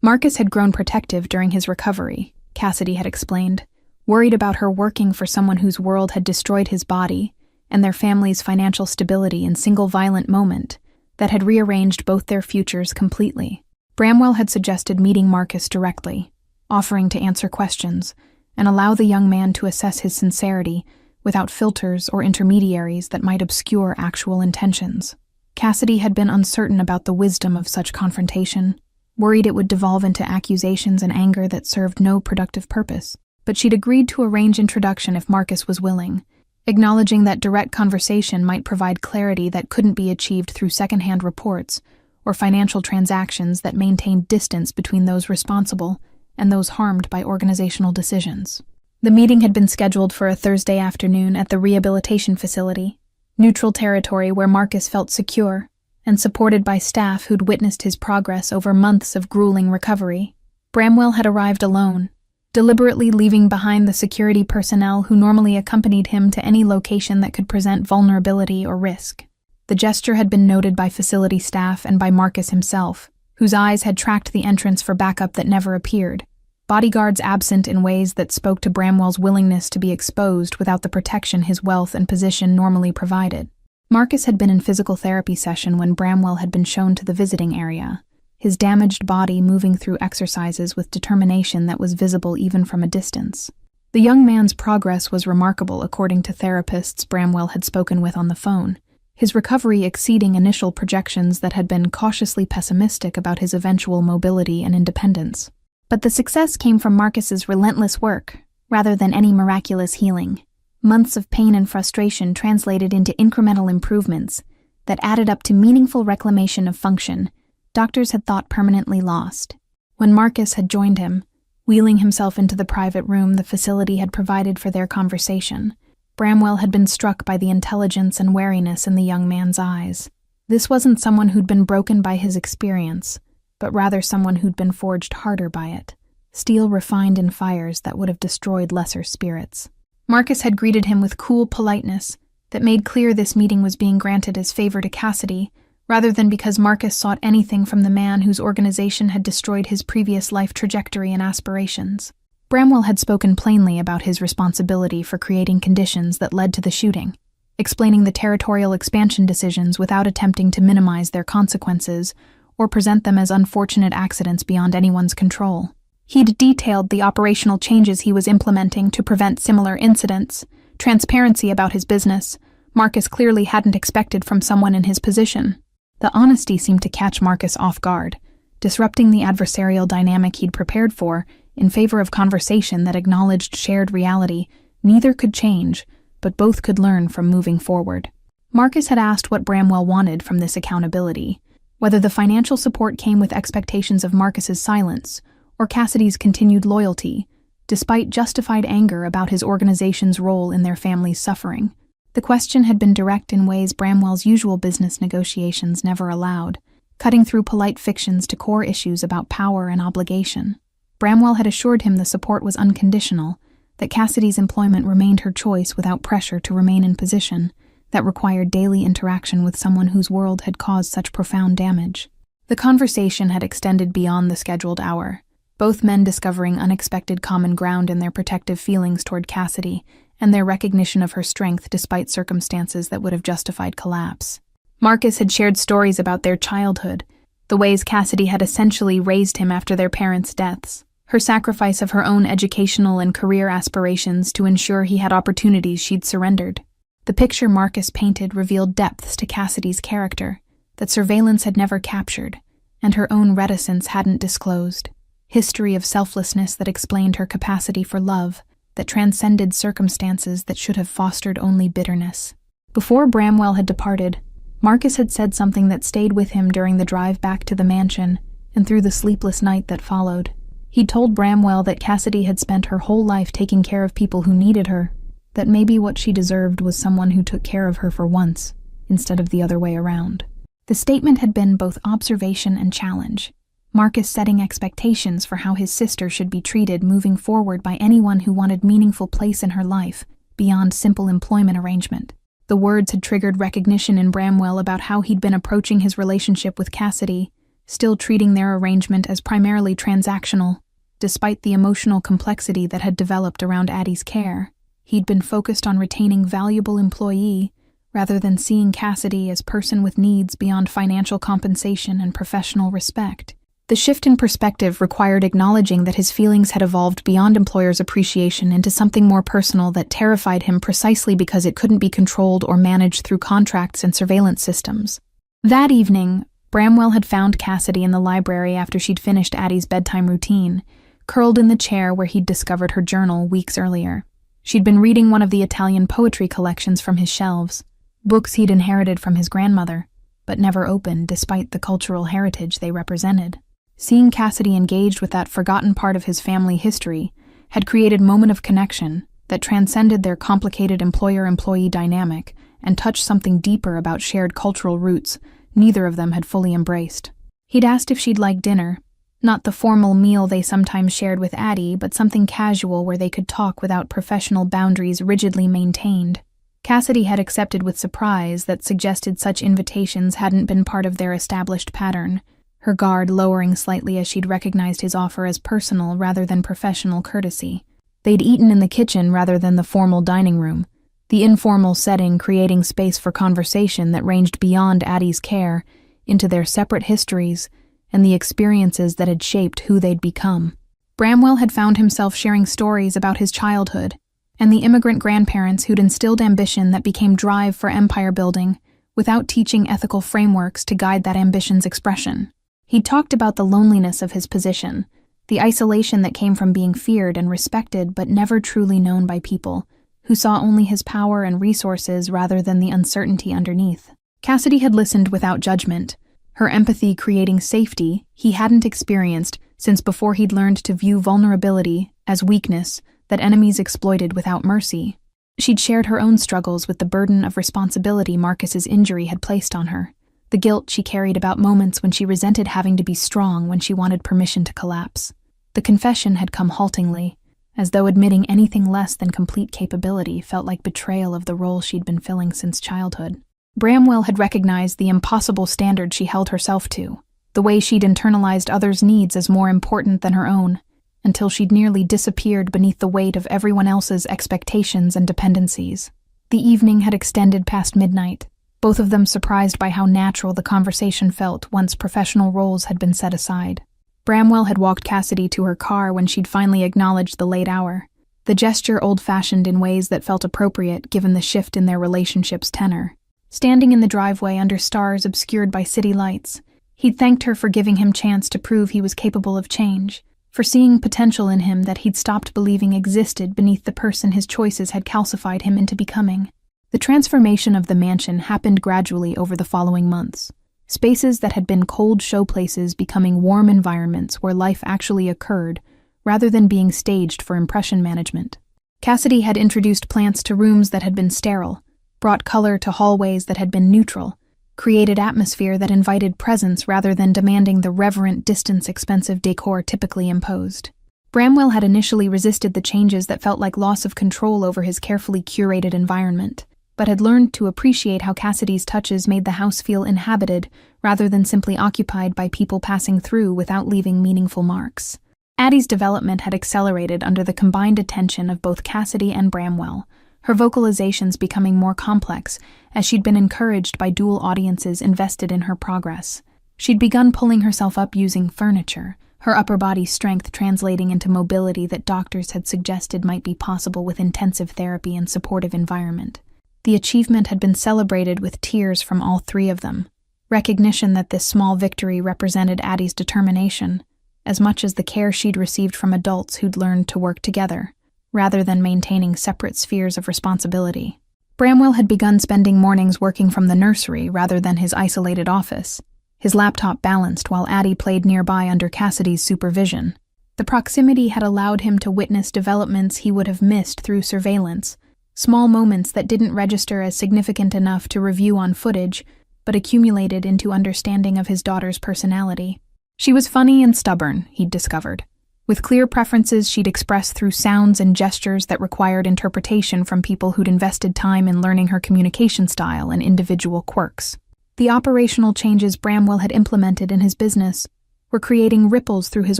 Marcus had grown protective during his recovery, Cassidy had explained, worried about her working for someone whose world had destroyed his body and their family's financial stability in single violent moment that had rearranged both their futures completely. Bramwell had suggested meeting Marcus directly, offering to answer questions and allow the young man to assess his sincerity without filters or intermediaries that might obscure actual intentions. Cassidy had been uncertain about the wisdom of such confrontation, worried it would devolve into accusations and anger that served no productive purpose. But she'd agreed to arrange introduction if Marcus was willing, acknowledging that direct conversation might provide clarity that couldn't be achieved through secondhand reports or financial transactions that maintained distance between those responsible and those harmed by organizational decisions. The meeting had been scheduled for a Thursday afternoon at the rehabilitation facility, neutral territory where Marcus felt secure and supported by staff who'd witnessed his progress over months of grueling recovery. Bramwell had arrived alone, deliberately leaving behind the security personnel who normally accompanied him to any location that could present vulnerability or risk. The gesture had been noted by facility staff and by Marcus himself, whose eyes had tracked the entrance for backup that never appeared, bodyguards absent in ways that spoke to Bramwell's willingness to be exposed without the protection his wealth and position normally provided. Marcus had been in physical therapy session when Bramwell had been shown to the visiting area, his damaged body moving through exercises with determination that was visible even from a distance. The young man's progress was remarkable according to therapists Bramwell had spoken with on the phone, his recovery exceeding initial projections that had been cautiously pessimistic about his eventual mobility and independence. But the success came from Marcus's relentless work, rather than any miraculous healing. Months of pain and frustration translated into incremental improvements that added up to meaningful reclamation of function doctors had thought permanently lost. When Marcus had joined him, wheeling himself into the private room the facility had provided for their conversation, Bramwell had been struck by the intelligence and wariness in the young man's eyes. This wasn't someone who'd been broken by his experience, but rather someone who'd been forged harder by it, steel refined in fires that would have destroyed lesser spirits. Marcus had greeted him with cool politeness that made clear this meeting was being granted as favor to Cassidy rather than because Marcus sought anything from the man whose organization had destroyed his previous life trajectory and aspirations. Bramwell had spoken plainly about his responsibility for creating conditions that led to the shooting, explaining the territorial expansion decisions without attempting to minimize their consequences or present them as unfortunate accidents beyond anyone's control. He'd detailed the operational changes he was implementing to prevent similar incidents, transparency about his business. Marcus clearly hadn't expected from someone in his position. The honesty seemed to catch Marcus off guard, disrupting the adversarial dynamic he'd prepared for in favor of conversation that acknowledged shared reality. Neither could change, but both could learn from moving forward. Marcus had asked what Bramwell wanted from this accountability, whether the financial support came with expectations of Marcus's silence or Cassidy's continued loyalty, despite justified anger about his organization's role in their family's suffering. The question had been direct in ways Bramwell's usual business negotiations never allowed, cutting through polite fictions to core issues about power and obligation. Bramwell had assured him the support was unconditional, that Cassidy's employment remained her choice without pressure to remain in position that required daily interaction with someone whose world had caused such profound damage. The conversation had extended beyond the scheduled hour, both men discovering unexpected common ground in their protective feelings toward Cassidy and their recognition of her strength despite circumstances that would have justified collapse. Marcus had shared stories about their childhood, the ways Cassidy had essentially raised him after their parents' deaths, her sacrifice of her own educational and career aspirations to ensure he had opportunities she'd surrendered. The picture Marcus painted revealed depths to Cassidy's character that surveillance had never captured, and her own reticence hadn't disclosed. History of selflessness that explained her capacity for love, that transcended circumstances that should have fostered only bitterness. Before Bramwell had departed, Marcus had said something that stayed with him during the drive back to the mansion and through the sleepless night that followed. He'd told Bramwell that Cassidy had spent her whole life taking care of people who needed her, that maybe what she deserved was someone who took care of her for once, instead of the other way around. The statement had been both observation and challenge, Marcus setting expectations for how his sister should be treated moving forward by anyone who wanted meaningful place in her life, beyond simple employment arrangement. The words had triggered recognition in Bramwell about how he'd been approaching his relationship with Cassidy, still treating their arrangement as primarily transactional, despite the emotional complexity that had developed around Addie's care. He'd been focused on retaining valuable employee, rather than seeing Cassidy as person with needs beyond financial compensation and professional respect. The shift in perspective required acknowledging that his feelings had evolved beyond employers' appreciation into something more personal that terrified him precisely because it couldn't be controlled or managed through contracts and surveillance systems. That evening, Bramwell had found Cassidy in the library after she'd finished Addie's bedtime routine, curled in the chair where he'd discovered her journal weeks earlier. She'd been reading one of the Italian poetry collections from his shelves, books he'd inherited from his grandmother, but never opened despite the cultural heritage they represented. Seeing Cassidy engaged with that forgotten part of his family history had created a moment of connection that transcended their complicated employer-employee dynamic and touched something deeper about shared cultural roots neither of them had fully embraced. He'd asked if she'd like dinner, not the formal meal they sometimes shared with Addie, but something casual where they could talk without professional boundaries rigidly maintained. Cassidy had accepted with surprise that suggested such invitations hadn't been part of their established pattern, her guard lowering slightly as she'd recognized his offer as personal rather than professional courtesy. They'd eaten in the kitchen rather than the formal dining room, the informal setting creating space for conversation that ranged beyond Addie's care into their separate histories and the experiences that had shaped who they'd become. Bramwell had found himself sharing stories about his childhood and the immigrant grandparents who'd instilled ambition that became drive for empire building without teaching ethical frameworks to guide that ambition's expression. He'd talked about the loneliness of his position, the isolation that came from being feared and respected but never truly known by people, who saw only his power and resources rather than the uncertainty underneath. Cassidy had listened without judgment, her empathy creating safety he hadn't experienced since before he'd learned to view vulnerability as weakness that enemies exploited without mercy. She'd shared her own struggles with the burden of responsibility Marcus's injury had placed on her, the guilt she carried about moments when she resented having to be strong when she wanted permission to collapse. The confession had come haltingly, as though admitting anything less than complete capability felt like betrayal of the role she'd been filling since childhood. Bramwell had recognized the impossible standard she held herself to, the way she'd internalized others' needs as more important than her own, until she'd nearly disappeared beneath the weight of everyone else's expectations and dependencies. The evening had extended past midnight, both of them surprised by how natural the conversation felt once professional roles had been set aside. Bramwell had walked Cassidy to her car when she'd finally acknowledged the late hour, the gesture old-fashioned in ways that felt appropriate given the shift in their relationship's tenor. Standing in the driveway under stars obscured by city lights, he'd thanked her for giving him chance to prove he was capable of change, for seeing potential in him that he'd stopped believing existed beneath the person his choices had calcified him into becoming. The transformation of the mansion happened gradually over the following months, spaces that had been cold showplaces becoming warm environments where life actually occurred, rather than being staged for impression management. Cassidy had introduced plants to rooms that had been sterile, brought color to hallways that had been neutral, created atmosphere that invited presence rather than demanding the reverent, distance-expensive decor typically imposed. Bramwell had initially resisted the changes that felt like loss of control over his carefully curated environment, but had learned to appreciate how Cassidy's touches made the house feel inhabited rather than simply occupied by people passing through without leaving meaningful marks. Addie's development had accelerated under the combined attention of both Cassidy and Bramwell, her vocalizations becoming more complex as she'd been encouraged by dual audiences invested in her progress. She'd begun pulling herself up using furniture, her upper body strength translating into mobility that doctors had suggested might be possible with intensive therapy and supportive environment. The achievement had been celebrated with tears from all three of them, recognition that this small victory represented Addie's determination, as much as the care she'd received from adults who'd learned to work together, rather than maintaining separate spheres of responsibility. Bramwell had begun spending mornings working from the nursery rather than his isolated office, his laptop balanced while Addie played nearby under Cassidy's supervision. The proximity had allowed him to witness developments he would have missed through surveillance, small moments that didn't register as significant enough to review on footage, but accumulated into understanding of his daughter's personality. She was funny and stubborn, he'd discovered, with clear preferences she'd express through sounds and gestures that required interpretation from people who'd invested time in learning her communication style and individual quirks. The operational changes Bramwell had implemented in his business were creating ripples through his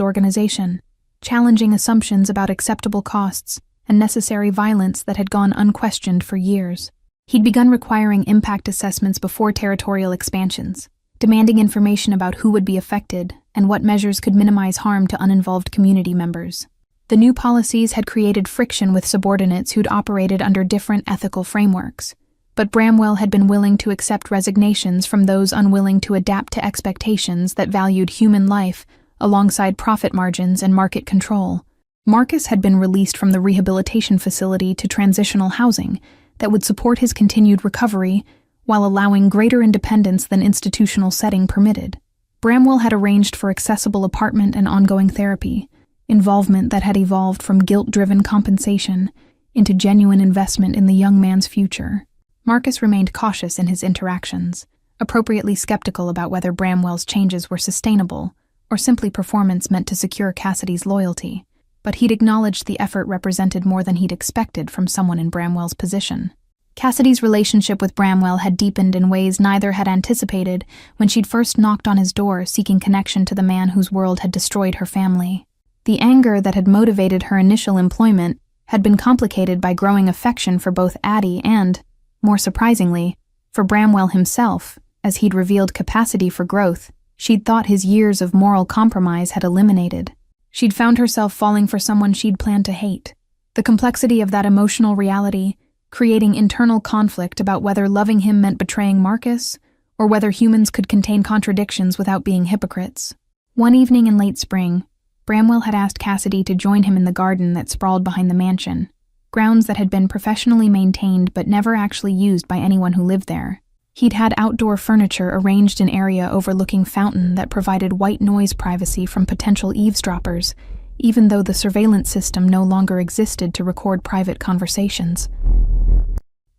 organization, challenging assumptions about acceptable costs and necessary violence that had gone unquestioned for years. He'd begun requiring impact assessments before territorial expansions, demanding information about who would be affected and what measures could minimize harm to uninvolved community members. The new policies had created friction with subordinates who'd operated under different ethical frameworks, but Bramwell had been willing to accept resignations from those unwilling to adapt to expectations that valued human life alongside profit margins and market control. Marcus had been released from the rehabilitation facility to transitional housing that would support his continued recovery while allowing greater independence than institutional setting permitted. Bramwell had arranged for accessible apartment and ongoing therapy, involvement that had evolved from guilt-driven compensation into genuine investment in the young man's future. Marcus remained cautious in his interactions, appropriately skeptical about whether Bramwell's changes were sustainable or simply performance meant to secure Cassidy's loyalty, but he'd acknowledged the effort represented more than he'd expected from someone in Bramwell's position. Cassidy's relationship with Bramwell had deepened in ways neither had anticipated when she'd first knocked on his door seeking connection to the man whose world had destroyed her family. The anger that had motivated her initial employment had been complicated by growing affection for both Addie and, more surprisingly, for Bramwell himself, as he'd revealed capacity for growth she'd thought his years of moral compromise had eliminated. She'd found herself falling for someone she'd planned to hate. The complexity of that emotional reality creating internal conflict about whether loving him meant betraying Marcus, or whether humans could contain contradictions without being hypocrites. One evening in late spring, Bramwell had asked Cassidy to join him in the garden that sprawled behind the mansion, grounds that had been professionally maintained but never actually used by anyone who lived there. He'd had outdoor furniture arranged in area overlooking fountain that provided white noise privacy from potential eavesdroppers, even though the surveillance system no longer existed to record private conversations.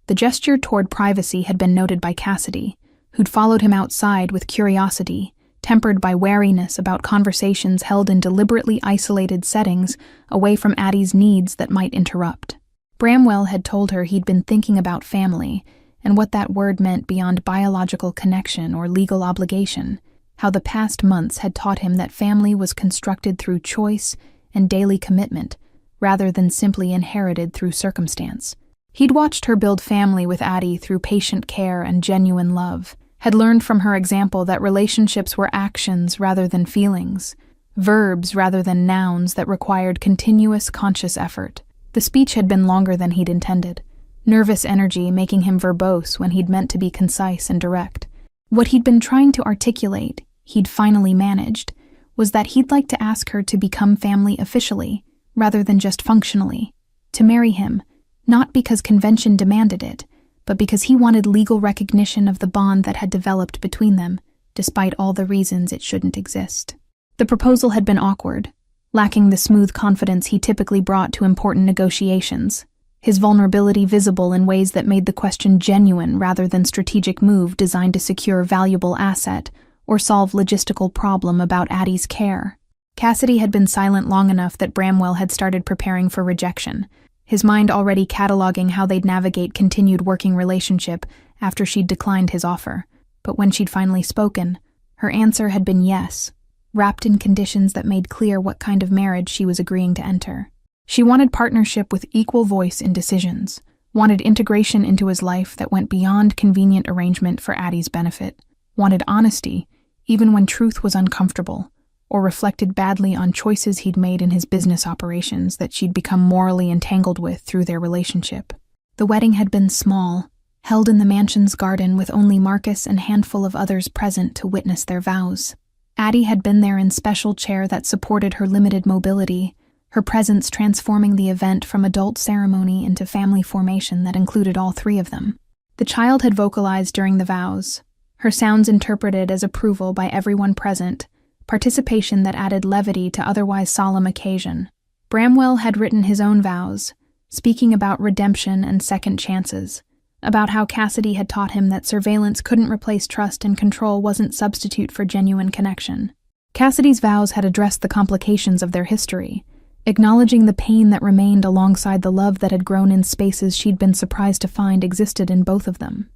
The gesture toward privacy had been noted by Cassidy, who'd followed him outside with curiosity, tempered by wariness about conversations held in deliberately isolated settings away from Addie's needs that might interrupt. Bramwell had told her he'd been thinking about family, and what that word meant beyond biological connection or legal obligation, how the past months had taught him that family was constructed through choice and daily commitment, rather than simply inherited through circumstance. He'd watched her build family with Addie through patient care and genuine love, had learned from her example that relationships were actions rather than feelings, verbs rather than nouns that required continuous conscious effort. The speech had been longer than he'd intended, nervous energy making him verbose when he'd meant to be concise and direct. What he'd been trying to articulate, he'd finally managed, was that he'd like to ask her to become family officially, rather than just functionally, to marry him, not because convention demanded it, but because he wanted legal recognition of the bond that had developed between them, despite all the reasons it shouldn't exist. The proposal had been awkward, lacking the smooth confidence he typically brought to important negotiations, his vulnerability visible in ways that made the question genuine rather than strategic move designed to secure valuable asset or solve logistical problem about Addie's care. Cassidy had been silent long enough that Bramwell had started preparing for rejection, his mind already cataloging how they'd navigate continued working relationship after she'd declined his offer. But when she'd finally spoken, her answer had been yes, wrapped in conditions that made clear what kind of marriage she was agreeing to enter. She wanted partnership with equal voice in decisions, wanted integration into his life that went beyond convenient arrangement for Addie's benefit, wanted honesty, even when truth was uncomfortable, or reflected badly on choices he'd made in his business operations that she'd become morally entangled with through their relationship. The wedding had been small, held in the mansion's garden with only Marcus and a handful of others present to witness their vows. Addie had been there in special chair that supported her limited mobility, her presence transforming the event from adult ceremony into family formation that included all three of them. The child had vocalized during the vows, her sounds interpreted as approval by everyone present, participation that added levity to otherwise solemn occasion. Bramwell had written his own vows, speaking about redemption and second chances, about how Cassidy had taught him that surveillance couldn't replace trust and control wasn't substitute for genuine connection. Cassidy's vows had addressed the complications of their history, acknowledging the pain that remained alongside the love that had grown in spaces she'd been surprised to find existed in both of them.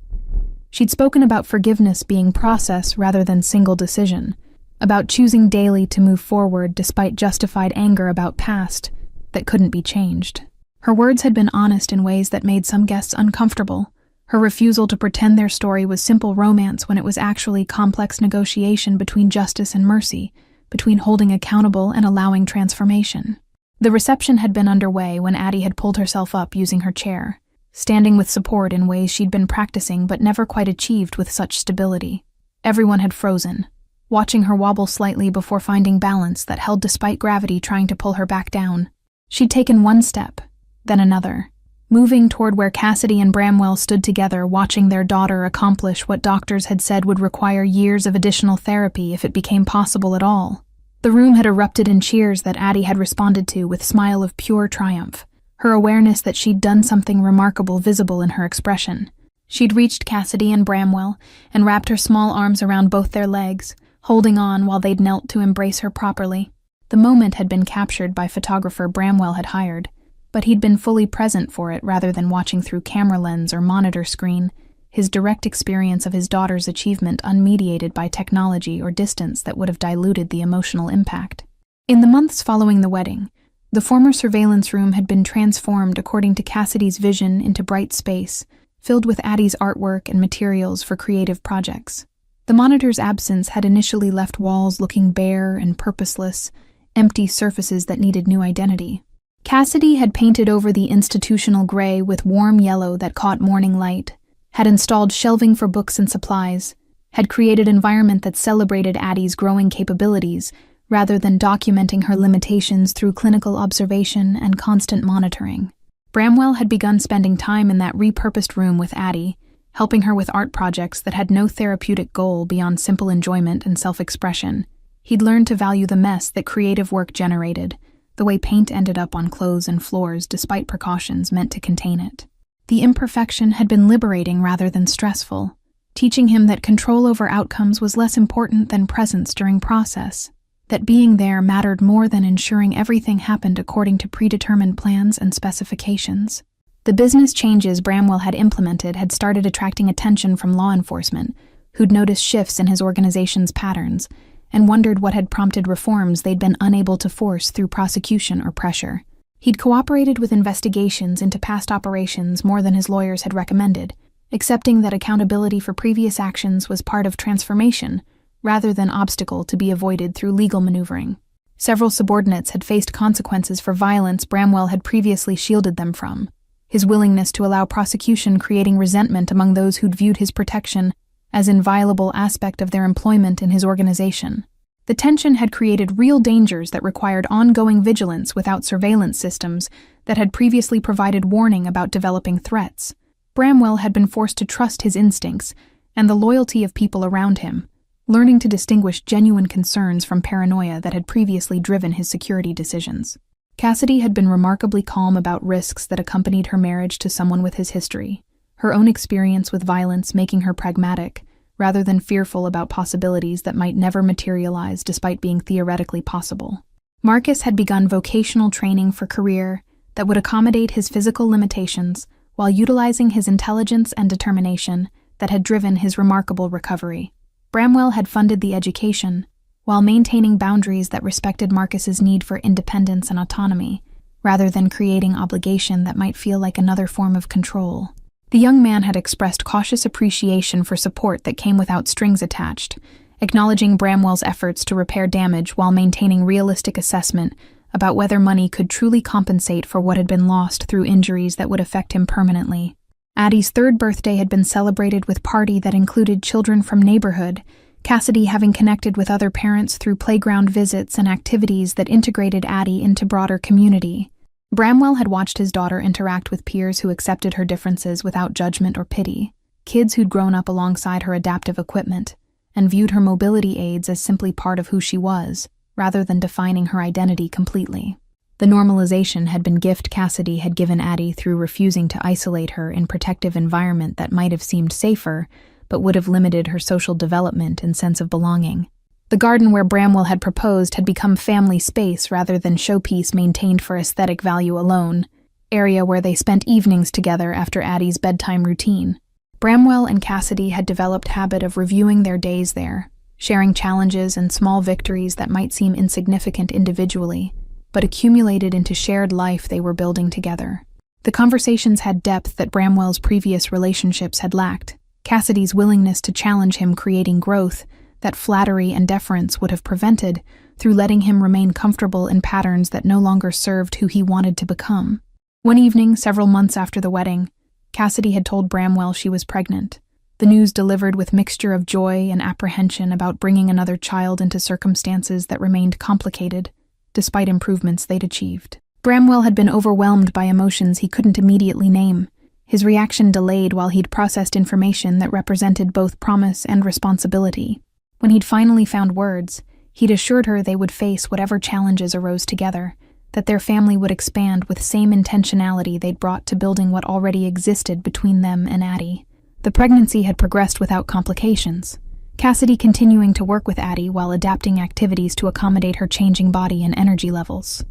She'd spoken about forgiveness being process rather than single decision, about choosing daily to move forward despite justified anger about past that couldn't be changed. Her words had been honest in ways that made some guests uncomfortable, her refusal to pretend their story was simple romance when it was actually complex negotiation between justice and mercy, between holding accountable and allowing transformation. The reception had been underway when Addie had pulled herself up using her chair, standing with support in ways she'd been practicing but never quite achieved with such stability. Everyone had frozen, watching her wobble slightly before finding balance that held despite gravity trying to pull her back down. She'd taken one step, then another, moving toward where Cassidy and Bramwell stood together watching their daughter accomplish what doctors had said would require years of additional therapy if it became possible at all. The room had erupted in cheers that Addie had responded to with a smile of pure triumph, her awareness that she'd done something remarkable visible in her expression. She'd reached Cassidy and Bramwell and wrapped her small arms around both their legs, holding on while they'd knelt to embrace her properly. The moment had been captured by photographer Bramwell had hired, but he'd been fully present for it rather than watching through camera lens or monitor screen, his direct experience of his daughter's achievement unmediated by technology or distance that would have diluted the emotional impact. In the months following the wedding, the former surveillance room had been transformed according to Cassidy's vision into bright space, filled with Addie's artwork and materials for creative projects. The monitor's absence had initially left walls looking bare and purposeless, empty surfaces that needed new identity. Cassidy had painted over the institutional gray with warm yellow that caught morning light, had installed shelving for books and supplies, had created an environment that celebrated Addie's growing capabilities rather than documenting her limitations through clinical observation and constant monitoring. Bramwell had begun spending time in that repurposed room with Addie, helping her with art projects that had no therapeutic goal beyond simple enjoyment and self-expression. He'd learned to value the mess that creative work generated, the way paint ended up on clothes and floors despite precautions meant to contain it. The imperfection had been liberating rather than stressful, teaching him that control over outcomes was less important than presence during process, that being there mattered more than ensuring everything happened according to predetermined plans and specifications. The business changes Bramwell had implemented had started attracting attention from law enforcement, who'd noticed shifts in his organization's patterns and wondered what had prompted reforms they'd been unable to force through prosecution or pressure. He'd cooperated with investigations into past operations more than his lawyers had recommended, accepting that accountability for previous actions was part of transformation rather than obstacle to be avoided through legal maneuvering. Several subordinates had faced consequences for violence Bramwell had previously shielded them from, his willingness to allow prosecution creating resentment among those who'd viewed his protection as an inviolable aspect of their employment in his organization. The tension had created real dangers that required ongoing vigilance without surveillance systems that had previously provided warning about developing threats. Bramwell had been forced to trust his instincts and the loyalty of people around him, learning to distinguish genuine concerns from paranoia that had previously driven his security decisions. Cassidy had been remarkably calm about risks that accompanied her marriage to someone with his history, her own experience with violence making her pragmatic, rather than fearful about possibilities that might never materialize despite being theoretically possible. Marcus had begun vocational training for career that would accommodate his physical limitations while utilizing his intelligence and determination that had driven his remarkable recovery. Bramwell had funded the education, while maintaining boundaries that respected Marcus's need for independence and autonomy, rather than creating obligation that might feel like another form of control. The young man had expressed cautious appreciation for support that came without strings attached, acknowledging Bramwell's efforts to repair damage while maintaining realistic assessment about whether money could truly compensate for what had been lost through injuries that would affect him permanently. Addie's third birthday had been celebrated with party that included children from neighborhood, Cassidy having connected with other parents through playground visits and activities that integrated Addie into broader community. Bramwell had watched his daughter interact with peers who accepted her differences without judgment or pity, kids who'd grown up alongside her adaptive equipment, and viewed her mobility aids as simply part of who she was, rather than defining her identity completely. The normalization had been gift Cassidy had given Addie through refusing to isolate her in protective environment that might have seemed safer, but would have limited her social development and sense of belonging. The garden where Bramwell had proposed had become family space rather than showpiece maintained for aesthetic value alone, area where they spent evenings together after Addie's bedtime routine. Bramwell and Cassidy had developed habit of reviewing their days there, sharing challenges and small victories that might seem insignificant individually, but accumulated into shared life they were building together. The conversations had depth that Bramwell's previous relationships had lacked, Cassidy's willingness to challenge him creating growth that flattery and deference would have prevented through letting him remain comfortable in patterns that no longer served who he wanted to become. One evening, several months after the wedding, Cassidy had told Bramwell she was pregnant, the news delivered with mixture of joy and apprehension about bringing another child into circumstances that remained complicated, despite improvements they'd achieved. Bramwell had been overwhelmed by emotions he couldn't immediately name, his reaction delayed while he'd processed information that represented both promise and responsibility. When he'd finally found words, he'd assured her they would face whatever challenges arose together, that their family would expand with same intentionality they'd brought to building what already existed between them and Addie. The pregnancy had progressed without complications, Cassidy continuing to work with Addie while adapting activities to accommodate her changing body and energy levels.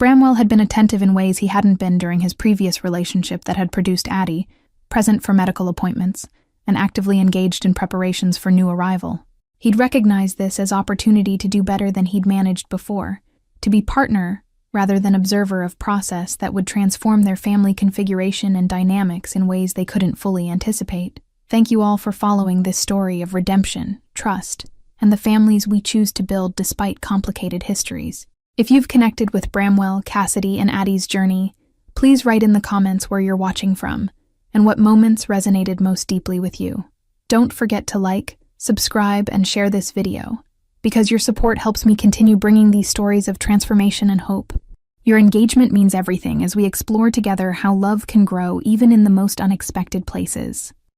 Bramwell had been attentive in ways he hadn't been during his previous relationship that had produced Addie, present for medical appointments, and actively engaged in preparations for new arrival. He'd recognized this as opportunity to do better than he'd managed before, to be partner rather than observer of process that would transform their family configuration and dynamics in ways they couldn't fully anticipate. Thank you all for following this story of redemption, trust, and the families we choose to build despite complicated histories. If you've connected with Bramwell, Cassidy, and Addie's journey, please write in the comments where you're watching from and what moments resonated most deeply with you. Don't forget to like, subscribe, and share this video, because your support helps me continue bringing these stories of transformation and hope. Your engagement means everything as we explore together how love can grow even in the most unexpected places.